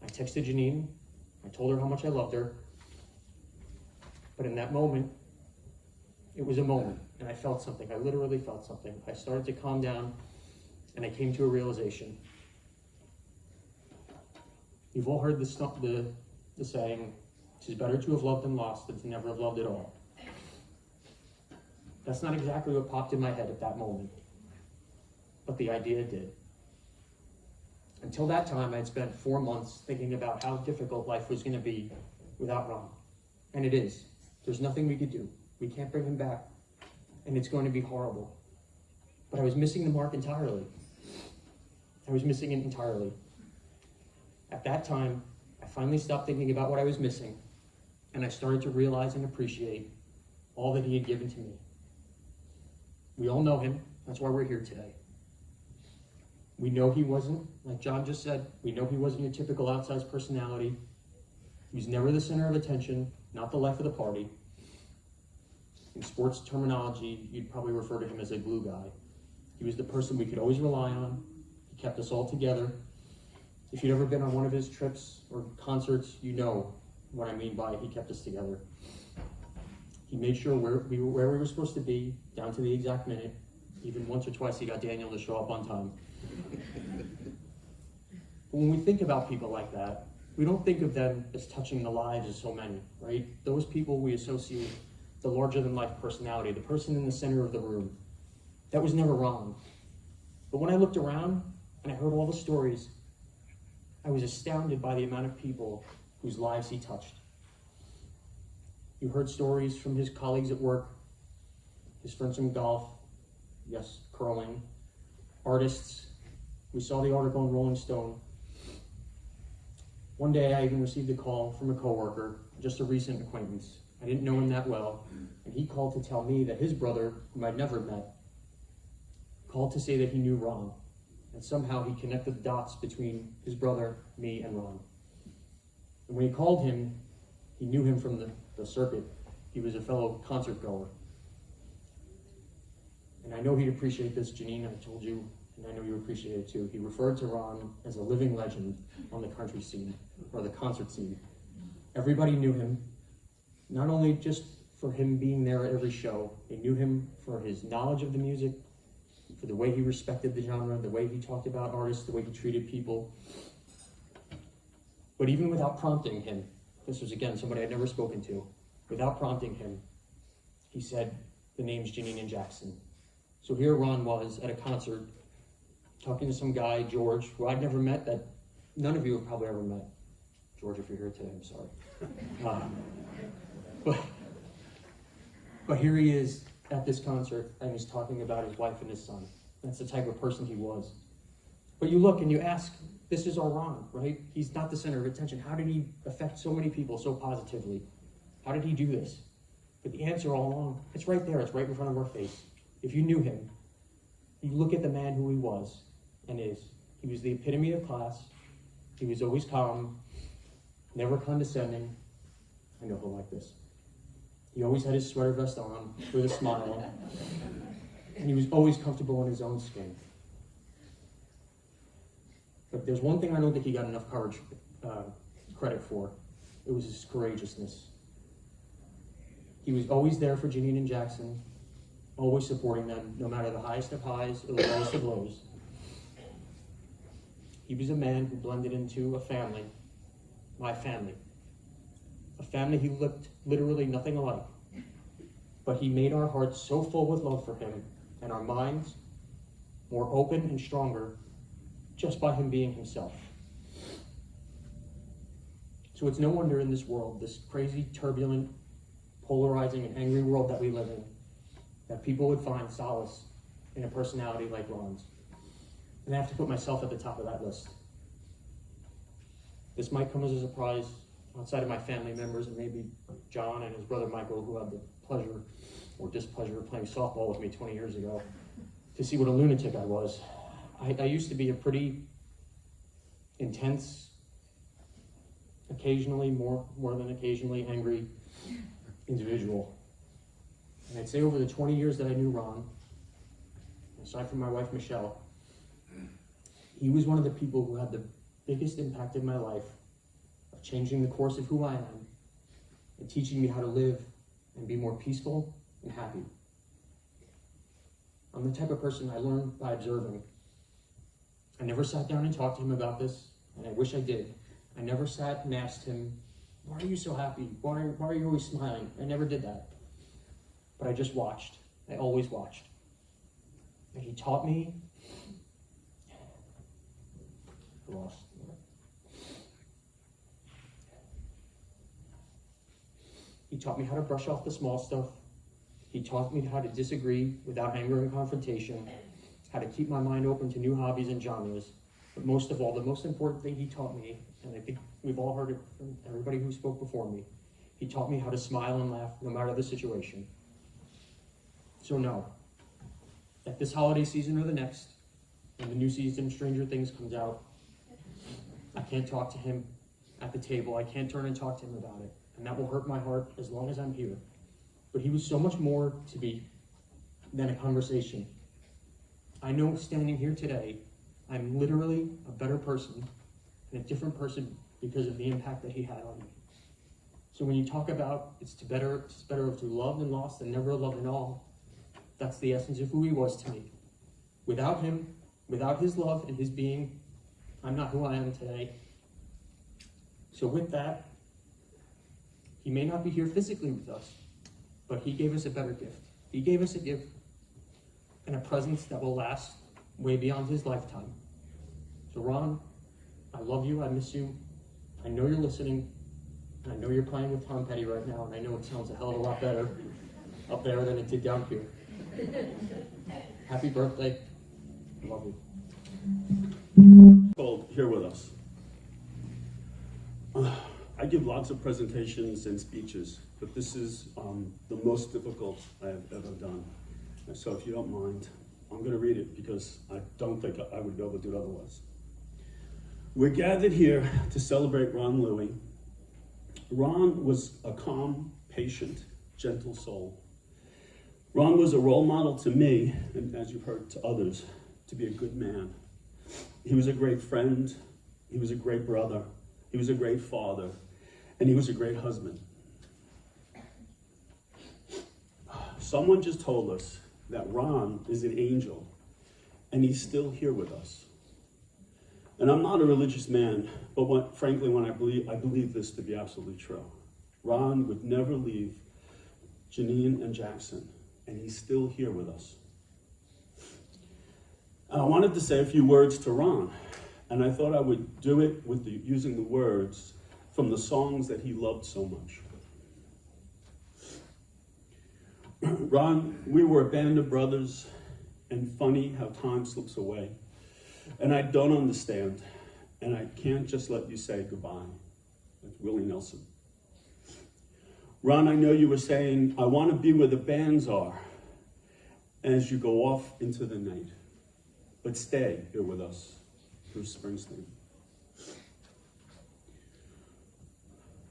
I texted Janine. I told her how much I loved her. But in that moment, it was a moment, and I felt something. I literally felt something. I started to calm down, and I came to a realization. You've all heard the saying, "'Tis better to have loved than lost than to never have loved at all." That's not exactly what popped in my head at that moment, but the idea did. Until that time, I'd spent 4 months thinking about how difficult life was going to be without Ron. And it is. There's nothing we could do. We can't bring him back. And it's going to be horrible. But I was missing the mark entirely. I was missing it entirely. At that time, I finally stopped thinking about what I was missing, and I started to realize and appreciate all that he had given to me. We all know him. That's why we're here today. We know he wasn't, like John just said, we know he wasn't your typical outsized personality. He was never the center of attention, not the life of the party. In sports terminology, you'd probably refer to him as a glue guy. He was the person we could always rely on. He kept us all together. If you'd ever been on one of his trips or concerts, you know what I mean by he kept us together. He made sure where we were supposed to be, down to the exact minute. Even once or twice he got Daniel to show up on time. But when we think about people like that, we don't think of them as touching the lives of so many, right? Those people we associate the larger-than-life personality, the person in the center of the room. That was never wrong. But when I looked around and I heard all the stories, I was astounded by the amount of people whose lives he touched. You heard stories from his colleagues at work, his friends from golf, yes, curling, artists. We saw the article in Rolling Stone. One day I even received a call from a coworker, just a recent acquaintance. I didn't know him that well, and he called to tell me that his brother, whom I'd never met, called to say that he knew Ron, and somehow he connected the dots between his brother, me, and Ron. And when he called him, he knew him from the circuit. He was a fellow concert goer. And I know he'd appreciate this, Janine, I told you, and I know you appreciate it too. He referred to Ron as a living legend on the country scene, or the concert scene. Everybody knew him, not only just for him being there at every show, they knew him for his knowledge of the music, for the way he respected the genre, the way he talked about artists, the way he treated people. But even without prompting him, this was again somebody I'd never spoken to, without prompting him, he said the names Janine and Jackson. So here Ron was at a concert, talking to some guy, George, who I'd never met, that none of you have probably ever met. George, if you're here today, I'm sorry. But here he is at this concert, and he's talking about his wife and his son. That's the type of person he was. But you look and you ask, this is our Ron, right? He's not the center of attention. How did he affect so many people so positively? How did he do this? But the answer all along, it's right there. It's right in front of our face. If you knew him, you look at the man who he was and is. He was the epitome of class. He was always calm, never condescending. I know he'll like this. He always had his sweater vest on with a smile. And he was always comfortable in his own skin. But there's one thing I don't think he got enough credit for. It was his courageousness. He was always there for Janine and Jackson, always supporting them, no matter the highest of highs or the lowest of lows. He was a man who blended into a family, my family. A family he looked literally nothing alike. But he made our hearts so full with love for him, and our minds more open and stronger just by him being himself. So it's no wonder in this world, this crazy, turbulent, polarizing, and angry world that we live in, that people would find solace in a personality like Ron's. And I have to put myself at the top of that list. This might come as a surprise outside of my family members and maybe John and his brother Michael, who had the pleasure or displeasure of playing softball with me 20 years ago, to see what a lunatic I was. I used to be a pretty intense, occasionally, more than occasionally, angry individual. And I'd say over the 20 years that I knew Ron, aside from my wife Michelle, he was one of the people who had the biggest impact in my life of changing the course of who I am and teaching me how to live and be more peaceful and happy. I'm the type of person I learned by observing. I never sat down and talked to him about this, and I wish I did. I never sat and asked him, why are you so happy? Why are you always smiling? I never did that. But I just watched. I always watched. And he taught me, He taught me how to brush off the small stuff. He taught me how to disagree without anger and confrontation, how to keep my mind open to new hobbies and genres. But most of all, the most important thing he taught me, and I think we've all heard it from everybody who spoke before me, he taught me how to smile and laugh no matter the situation. So no, at this holiday season or the next, when the new season Stranger Things comes out, I can't talk to him at the table. I can't turn and talk to him about it. And that will hurt my heart as long as I'm here. But he was so much more to me than a conversation. I know standing here today, I'm literally a better person and a different person because of the impact that he had on me. So when you talk about it's better to love and lost than never love at all, that's the essence of who he was to me. Without him, without his love and his being, I'm not who I am today. So with that, he may not be here physically with us, but he gave us a better gift. He gave us a gift and a presence that will last way beyond his lifetime. So Ron, I love you, I miss you. I know you're listening, and I know you're playing with Tom Petty right now, and I know it sounds a hell of a lot better up there than it did down here. Happy birthday. I love you. Cold here with us. I give lots of presentations and speeches, but this is the most difficult I have ever done. And so if you don't mind, I'm going to read it because I don't think I would be able to do it otherwise. We're gathered here to celebrate Ron Louie. Ron was a calm, patient, gentle soul. Ron was a role model to me, and as you've heard to others, to be a good man. He was a great friend, he was a great brother, he was a great father, and he was a great husband. Someone just told us that Ron is an angel, and he's still here with us. And I'm not a religious man, but frankly, I believe this to be absolutely true. Ron would never leave Janine and Jackson, and he's still here with us. And I wanted to say a few words to Ron, and I thought I would do it with using the words from the songs that he loved so much. Ron, we were a band of brothers, and funny how time slips away. And I don't understand, and I can't just let you say goodbye. That's Willie Nelson. Ron, I know you were saying, I want to be where the bands are as you go off into the night. But stay here with us, Bruce Springsteen.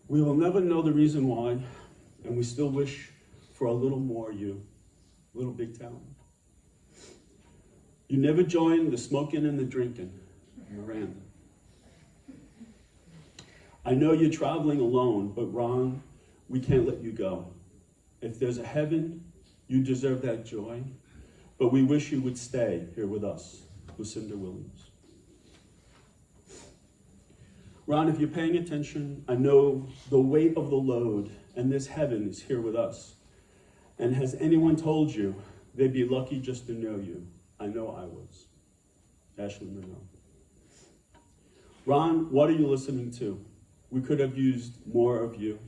We will never know the reason why, and we still wish for a little more you, little big town. You never joined the smoking and the drinking, Miranda. I know you're traveling alone, but Ron, we can't let you go. If there's a heaven, you deserve that joy, but we wish you would stay here with us, Lucinda Williams. Ron, if you're paying attention, I know the weight of the load, and this heaven is here with us. And has anyone told you they'd be lucky just to know you? I know I was. Ashley Monroe. Ron, what are you listening to? We could have used more of you.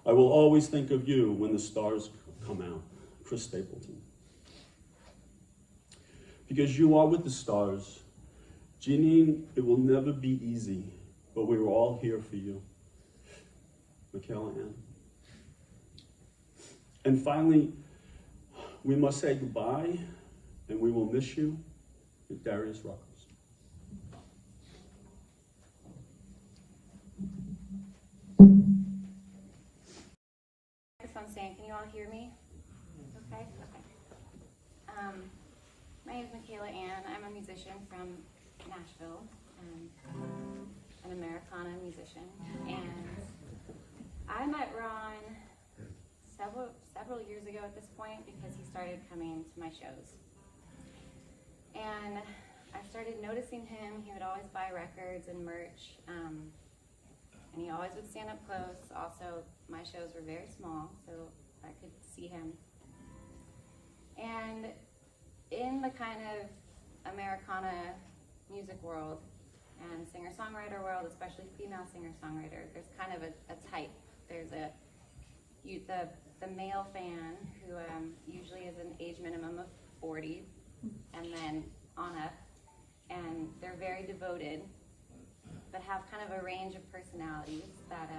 I will always think of you when the stars come out. Chris Stapleton. Because you are with the stars. Janine, it will never be easy, but we were all here for you. Michaela Ann. And finally, we must say goodbye, and we will miss you, Darius Ruckers. Microphone saying, can you all hear me? Okay, okay. My name is Michaela Ann. I'm a musician from Nashville, an Americana musician, and I met Ron several years ago at this point because he started coming to my shows. And I started noticing him. He would always buy records and merch, and he always would stand up close. Also, my shows were very small, so I could see him. And in the kind of Americana music world and singer-songwriter world, especially female singer-songwriter, there's kind of a type. There's the male fan who usually is an age minimum of 40 and then on up, and they're very devoted, but have kind of a range of personalities that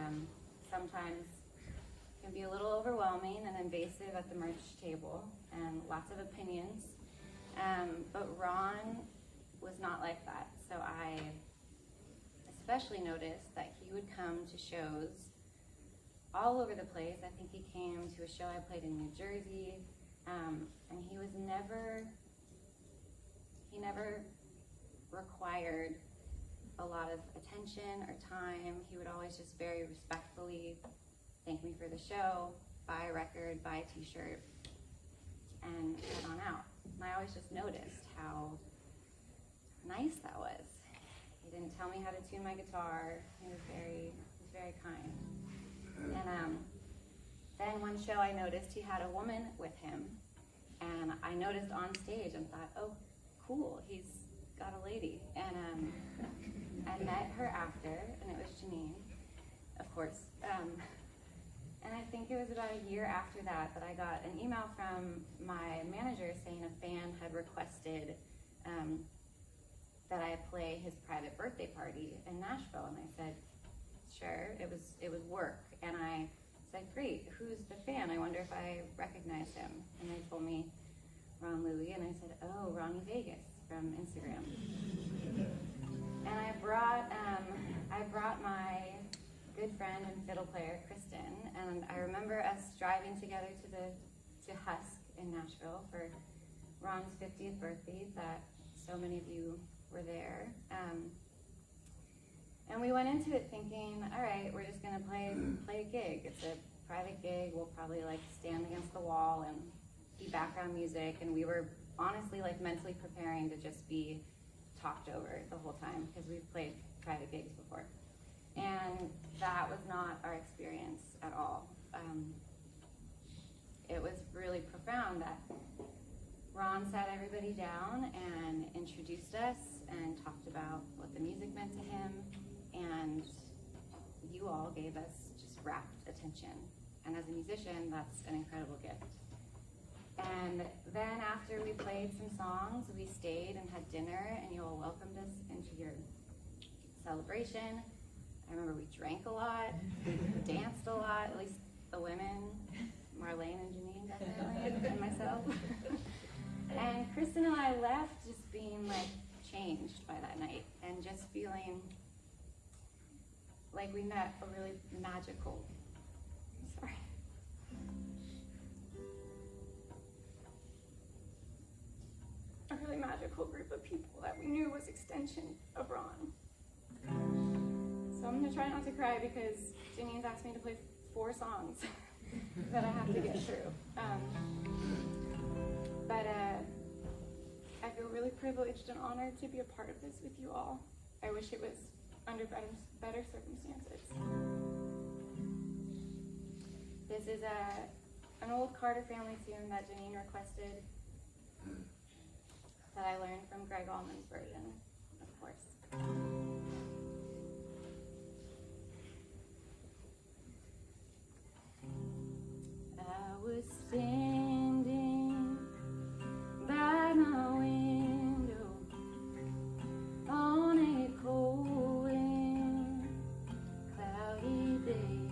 sometimes can be a little overwhelming and invasive at the merch table, and lots of opinions. But Ron was not like that, so I especially noticed that he would come to shows all over the place. I think he came to a show I played in New Jersey, and he never required a lot of attention or time. He would always just very respectfully thank me for the show, buy a record, buy a t-shirt, and head on out. And I always just noticed how nice that was. He didn't tell me how to tune my guitar. He was very kind. And then one show I noticed he had a woman with him, and I noticed on stage and thought, oh, cool, he's got a lady. And I met her after, and it was Janine, of course. And I think it was about a year after that I got an email from my manager saying a fan had requested that I play his private birthday party in Nashville, and I said, sure. It was work, and I said, great, who's the fan? I wonder if I recognize him. And they told me Ron Louie, and I said, oh, Ronnie Vegas from Instagram. And I brought my good friend and fiddle player, Kristen, and I remember us driving together to Husk in Nashville for Ron's 50th birthday, that so many of you were there. And we went into it thinking, all right, we're just gonna play a gig. It's a private gig. We'll probably stand against the wall and be background music. And we were honestly mentally preparing to just be talked over the whole time because we've played private gigs before. And that was not our experience at all. It was really profound that Ron sat everybody down and introduced us and talked about what the music meant to him and you all gave us just rapt attention. And as a musician, that's an incredible gift. And then after we played some songs, we stayed and had dinner, and you all welcomed us into your celebration. I remember we drank a lot, we danced a lot, at least the women, Marlene and Janine definitely, and myself. And Kristen and I left just being like changed by that night, and just feeling like we met a really magical, a really magical group of people that we knew was extension of Ron. So I'm gonna try not to cry because Janine's asked me to play 4 songs that I have to get through. But I feel really privileged and honored to be a part of this with you all. I wish it was under better circumstances. This is an old Carter family tune that Janine requested that I learned from Greg Allman's version, of course. I was standing by my window on a cold and cloudy day,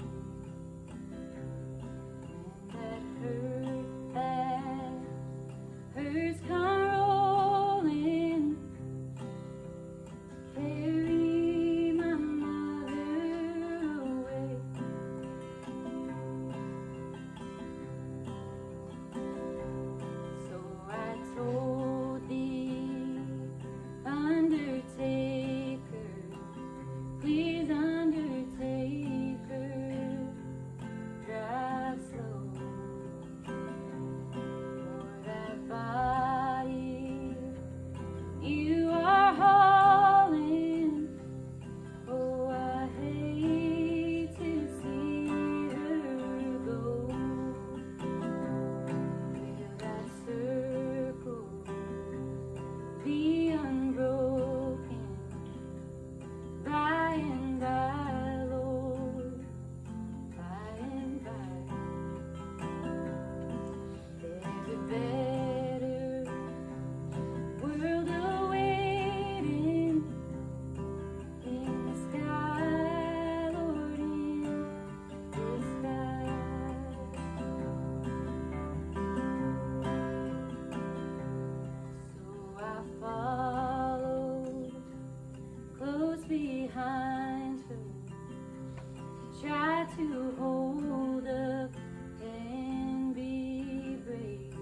and that hers come rolling, carry my mother away. So I told the undertaker, please undertaker, drive slow, for that body you are hauling. Oh, I hate to see her go. Will that circle be unbroken by and by, Lord, by and by? There's a better world awaiting in the sky, Lord, in the sky. So I followed close behind her, tried to hold up and be brave,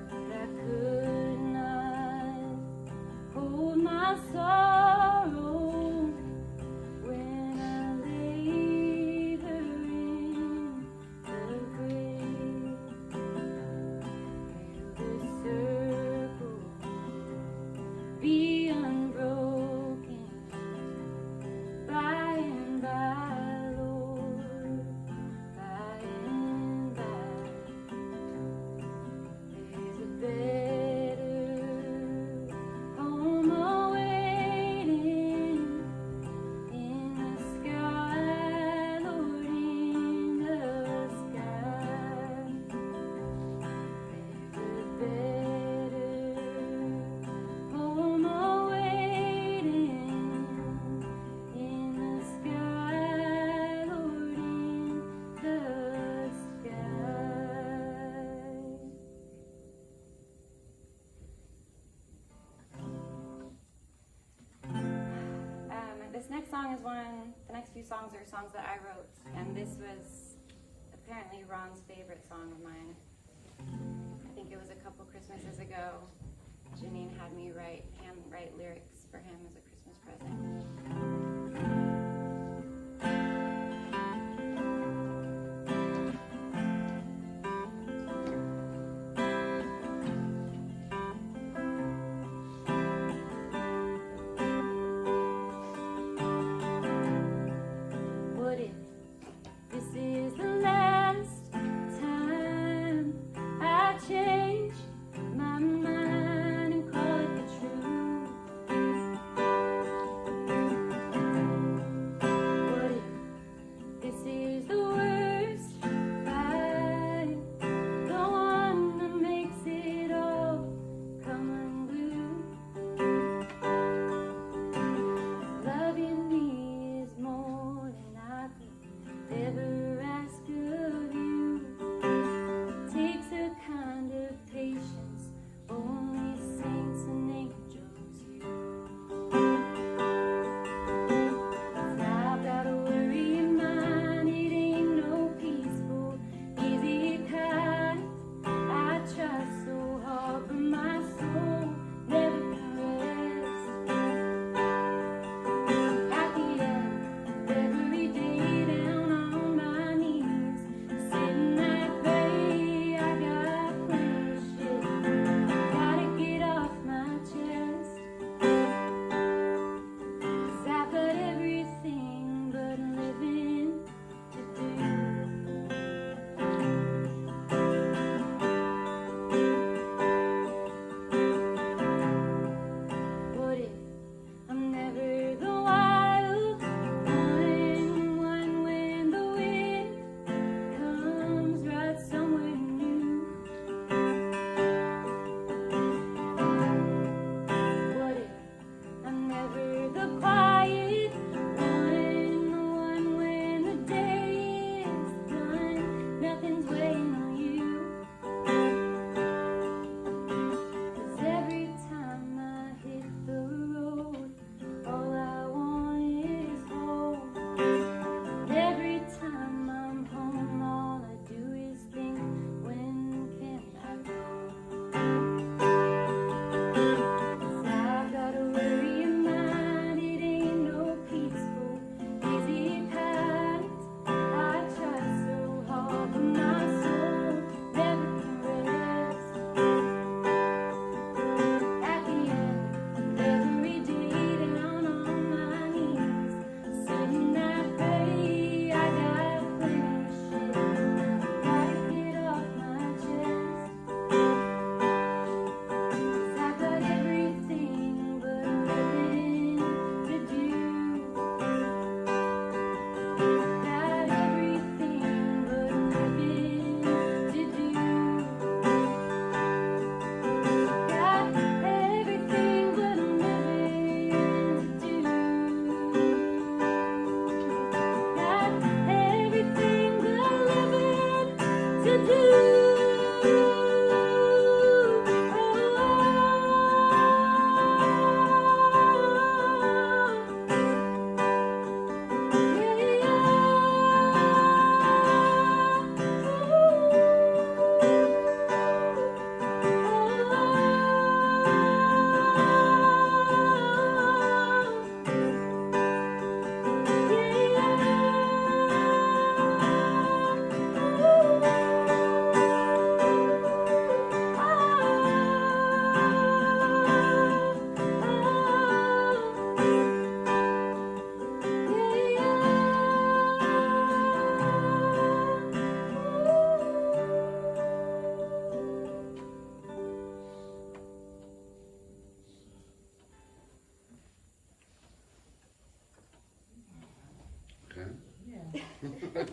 but I could not hold my sorrow when I laid her in the grave. Will the circle be unbroken by and by, Lord, by and by? There's a better home awaiting in the sky, Lord, in the sky. There's a better home awaiting in the sky, Lord, in the sky. This next song is the next few songs are songs that I wrote, and this was apparently Ron's favorite song of mine. I think it was a couple Christmases ago. Janine had me handwrite lyrics for him as a Christmas present. What if this is the last time I change my mind and call it the truth?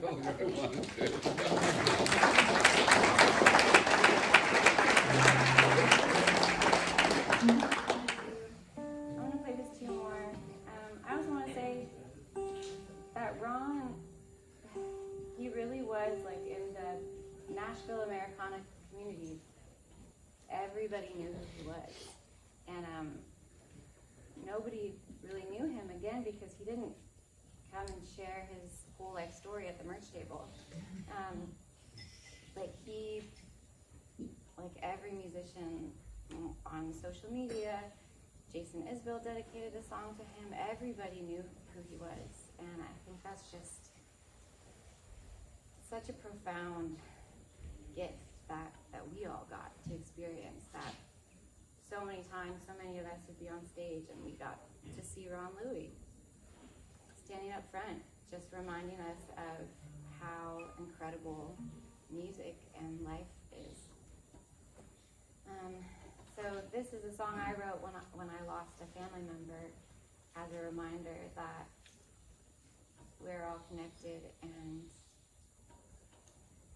I'm gonna play this two more. I also want to say that Ron, he really was like in the Nashville Americana community. Everybody knew who he was, and nobody really knew him again because he didn't come and share his whole life story at the merch table. Like every musician on social media, Jason Isbell dedicated a song to him. Everybody knew who he was, and I think that's just such a profound gift that we all got to experience. That so many times, so many of us would be on stage, and we got to see Louie standing up front, just reminding us of how incredible music and life is. So this is a song I wrote when I lost a family member, as a reminder that we're all connected and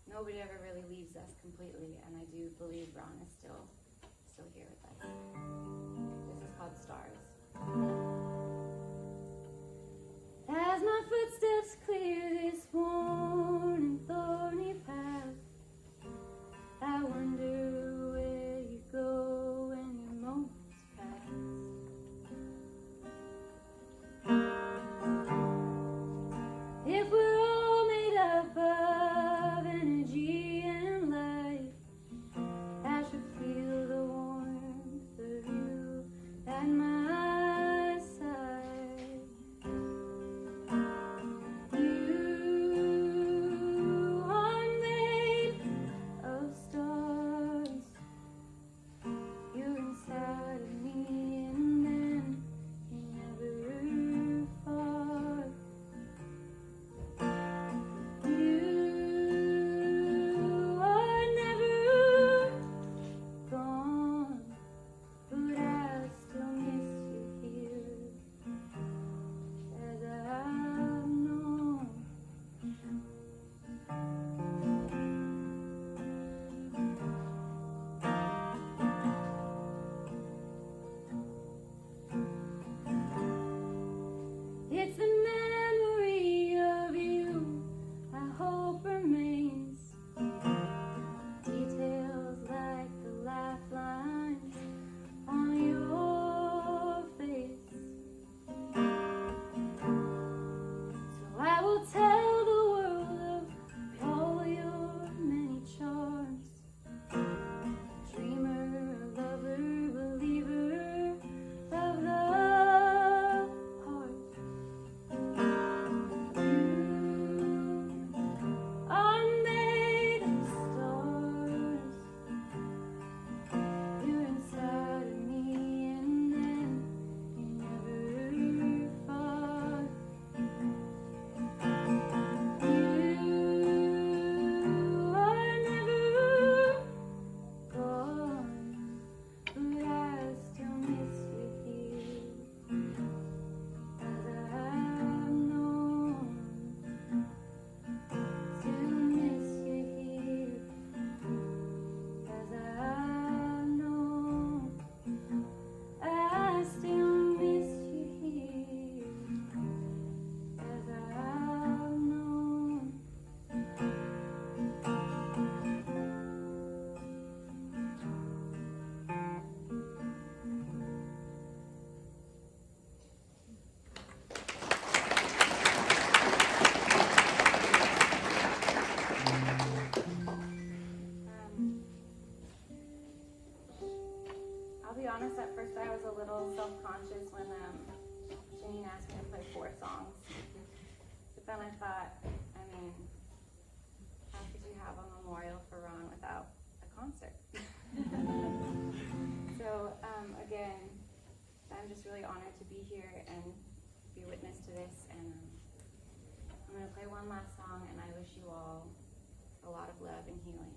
nobody ever really leaves us completely. And I do believe Ron is still here with us. This is called Stars. As my footsteps clear this worn and thorny path, I wonder where you go when your moments pass. If we're all made up of energy and light, I should feel the warmth of you at my side. You are made of stars. You're inside of me, and then you're never far. You are never gone, but I still miss you here, as I've known. It's the memory of you I hope remains. Details like the lifelines on your face. So I will tell the world of all your many charms. Dreamer, lover, believer of the heart. You are made of stars. You're inside of me, and then you're never far. You are never gone, but I still miss you here, as I've known. Still miss you here, as I've known. I still miss you here, as I've known. I'll be honest, at first I was a little self-conscious when Janine asked me to play 4 songs. But then I thought, I mean, how could you have a memorial for Ron without a concert? So, again, I'm just really honored to be here and be a witness to this. And I'm going to play one last song, and I wish you all a lot of love and healing.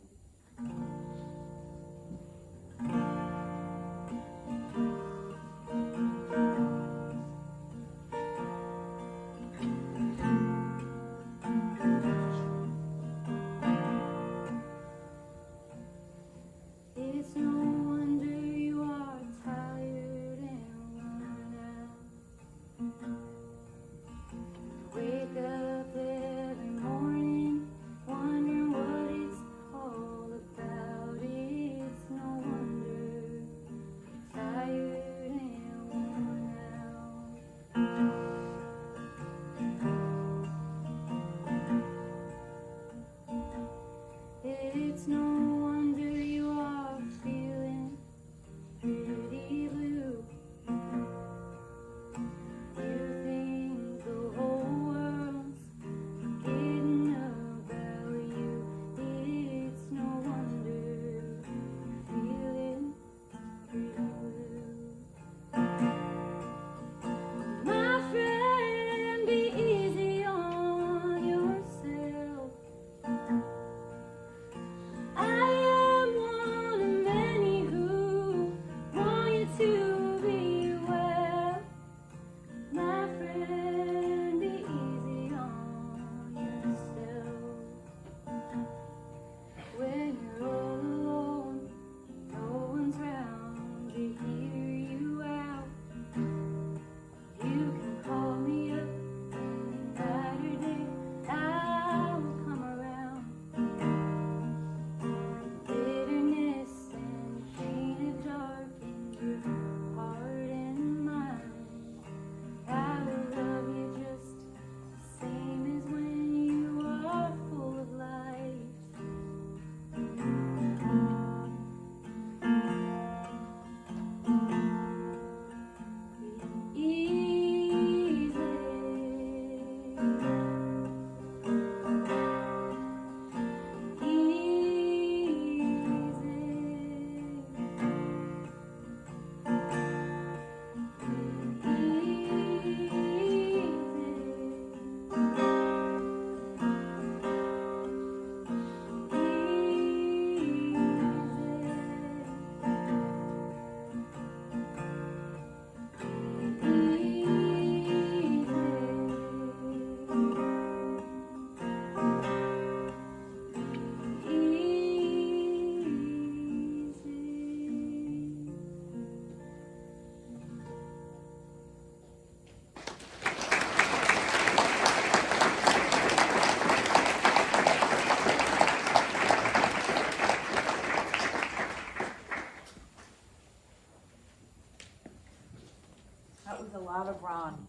That was a lot of Ron.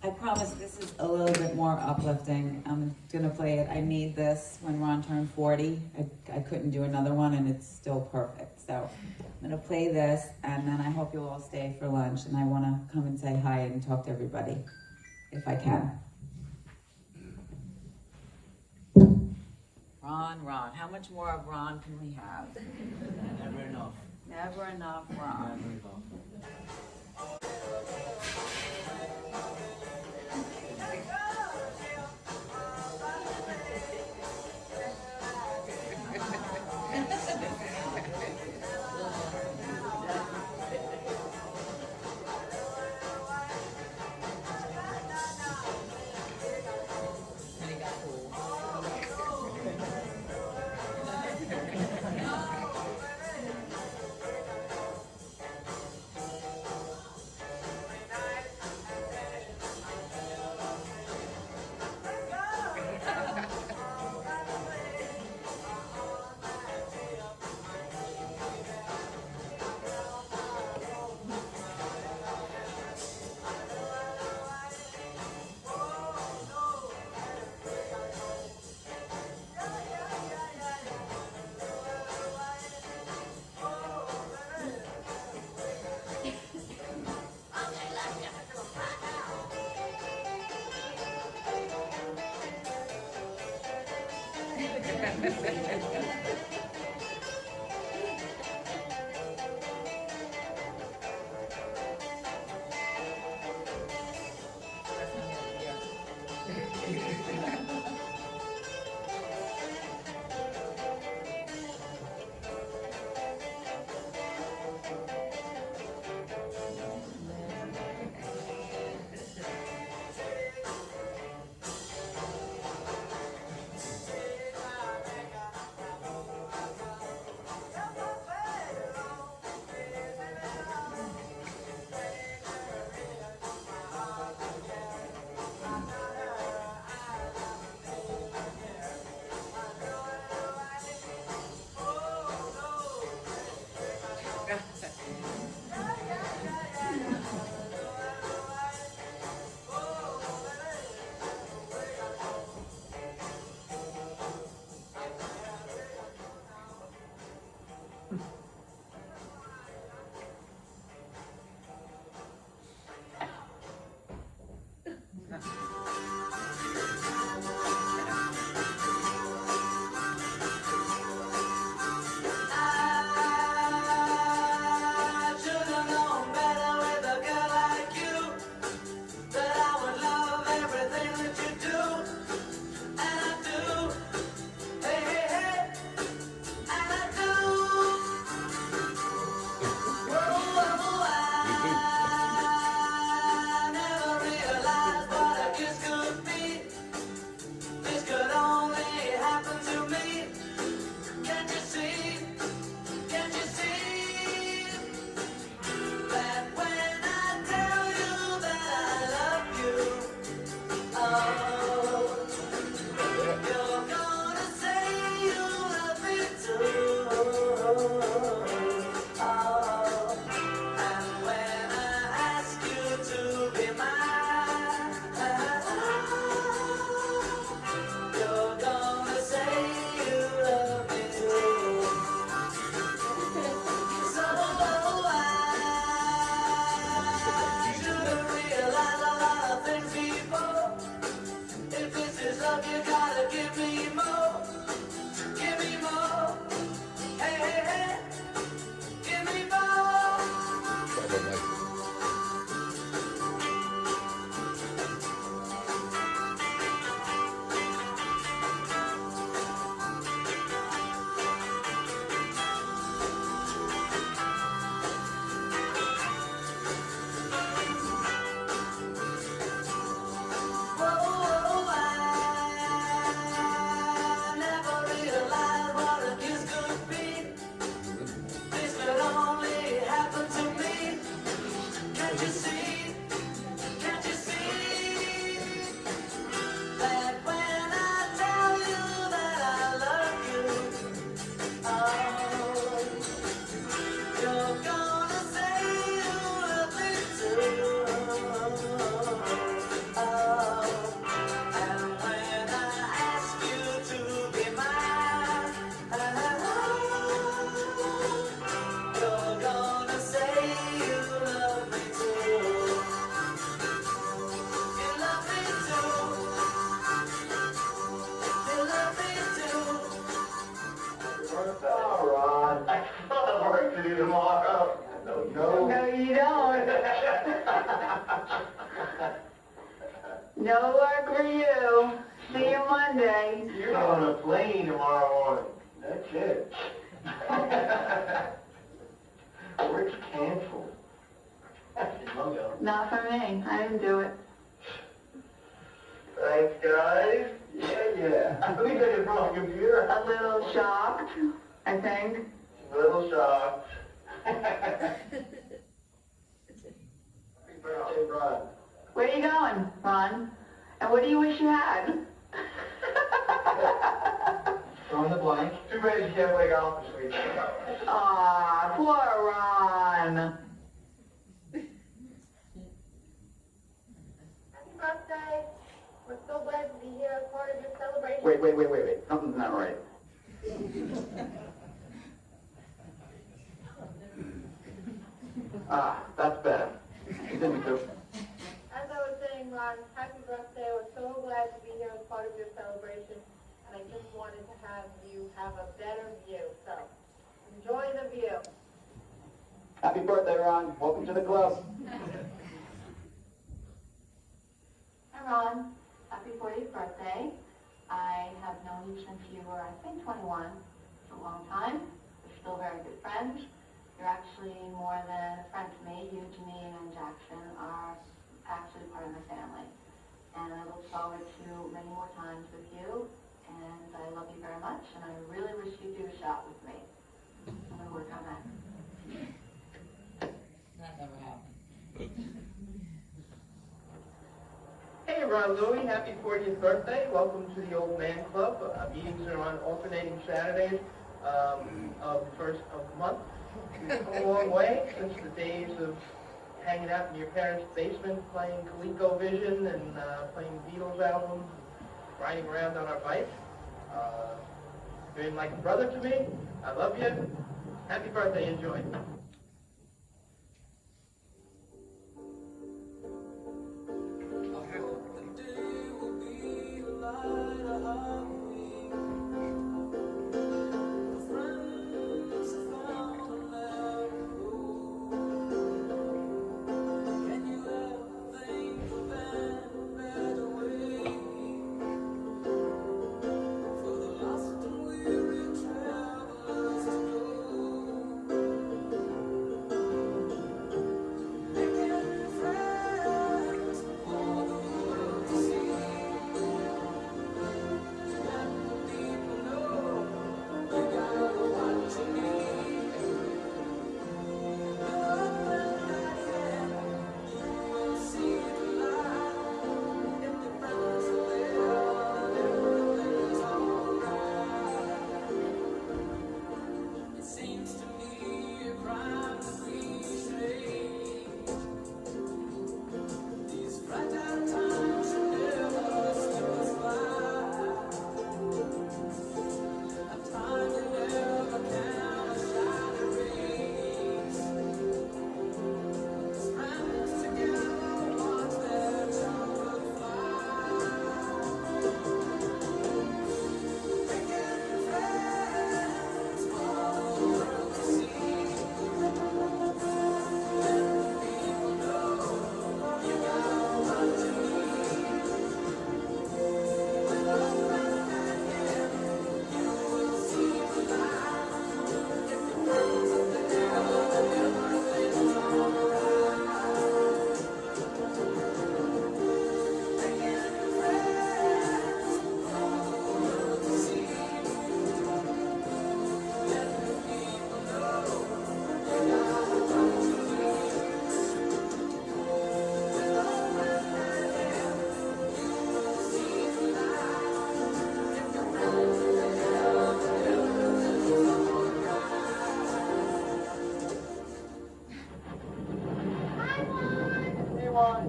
I promise this is a little bit more uplifting. I'm gonna play it. I made this when Ron turned 40. I couldn't do another one and it's still perfect. So I'm gonna play this and then I hope you'll all stay for lunch and I wanna come and say hi and talk to everybody, if I can. Ron. How much more of Ron can we have? Never enough. Never enough Ron. Never enough. Work's canceled. That's your logo. Not for me. I didn't do it. Thanks, guys. Yeah. Let me take it from a computer. A little shocked, I think. A little shocked. Happy birthday, Ron. Where are you going, Ron? And what do you wish you had? Fill in the blank. Too bad you can't play golf this weekend. Aw, poor Ron. Happy birthday. We're so glad to be here as part of your celebration. Wait. Something's not right. That's better. Didn't do. As I was saying, Ron, happy birthday. We're so glad to be here as part of your celebration. And I just wanted to have you have a better view. So, enjoy the view. Happy birthday, Ron. Welcome to the club. Hi, Ron. Happy 40th birthday. I have known you since you were, I think, 21. It's a long time. We're still very good friends. You're actually more than a friend to me. You, Janine, and Jackson are actually part of my family. And I look forward to many more times with you. And I love you very much. And I really wish you'd do a shot with me. I'm going to work on that. That never happened. Hey, Ron Louie, happy 40th birthday. Welcome to the Old Man Club. Meetings are on alternating Saturdays of the first of the month. We've come a long way since the days of hanging out in your parents' basement, playing ColecoVision and playing Beatles albums, riding around on our bikes. You've been like a brother to me. I love you. Happy birthday. Enjoy.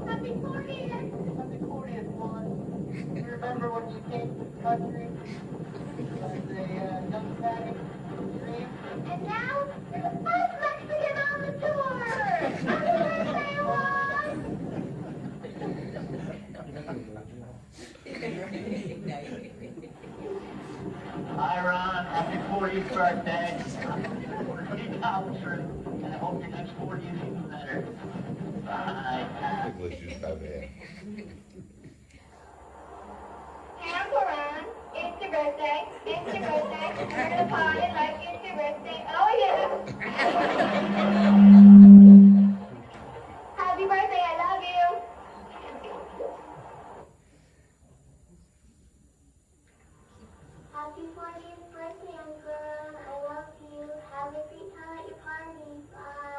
Happy 40th. Happy 40th, Juan. You remember when you came to the country as a young fatty dream? And now, you're the first Mexican on the tour. Happy birthday, Juan. Hi, Ron. Happy 40th birthday. Good concert, and I hope your next 40 is even better. Bye. Cameron, it's a your birthday. It's your birthday. We're gonna party like it's your birthday. Oh yeah. Happy birthday, I love you. Happy 40th birthday, Uncle. I love you. Have a great time at your party. Bye.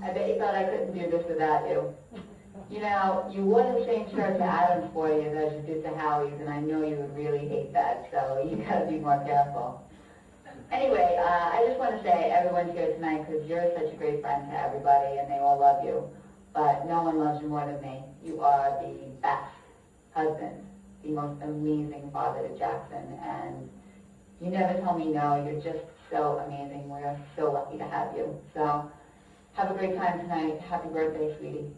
I bet you thought I couldn't do this without you. You know, you wouldn't sing church to Adam's for you as you did to Howie's, and I know you would really hate that, so you gotta be more careful. Anyway, I just want to say everyone's here tonight because you're such a great friend to everybody, and they all love you. But no one loves you more than me. You are the best husband, the most amazing father to Jackson, and you never tell me no. You're just so amazing. We're so lucky to have you. So have a great time tonight. Happy birthday, sweetie.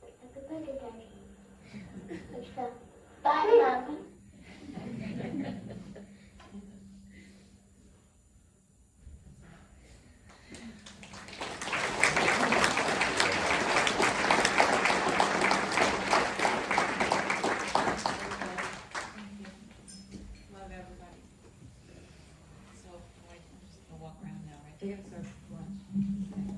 Happy birthday, Daddy. Bye, Mommy. Love everybody. So, I'll walk around now, right? They're gonna serve lunch.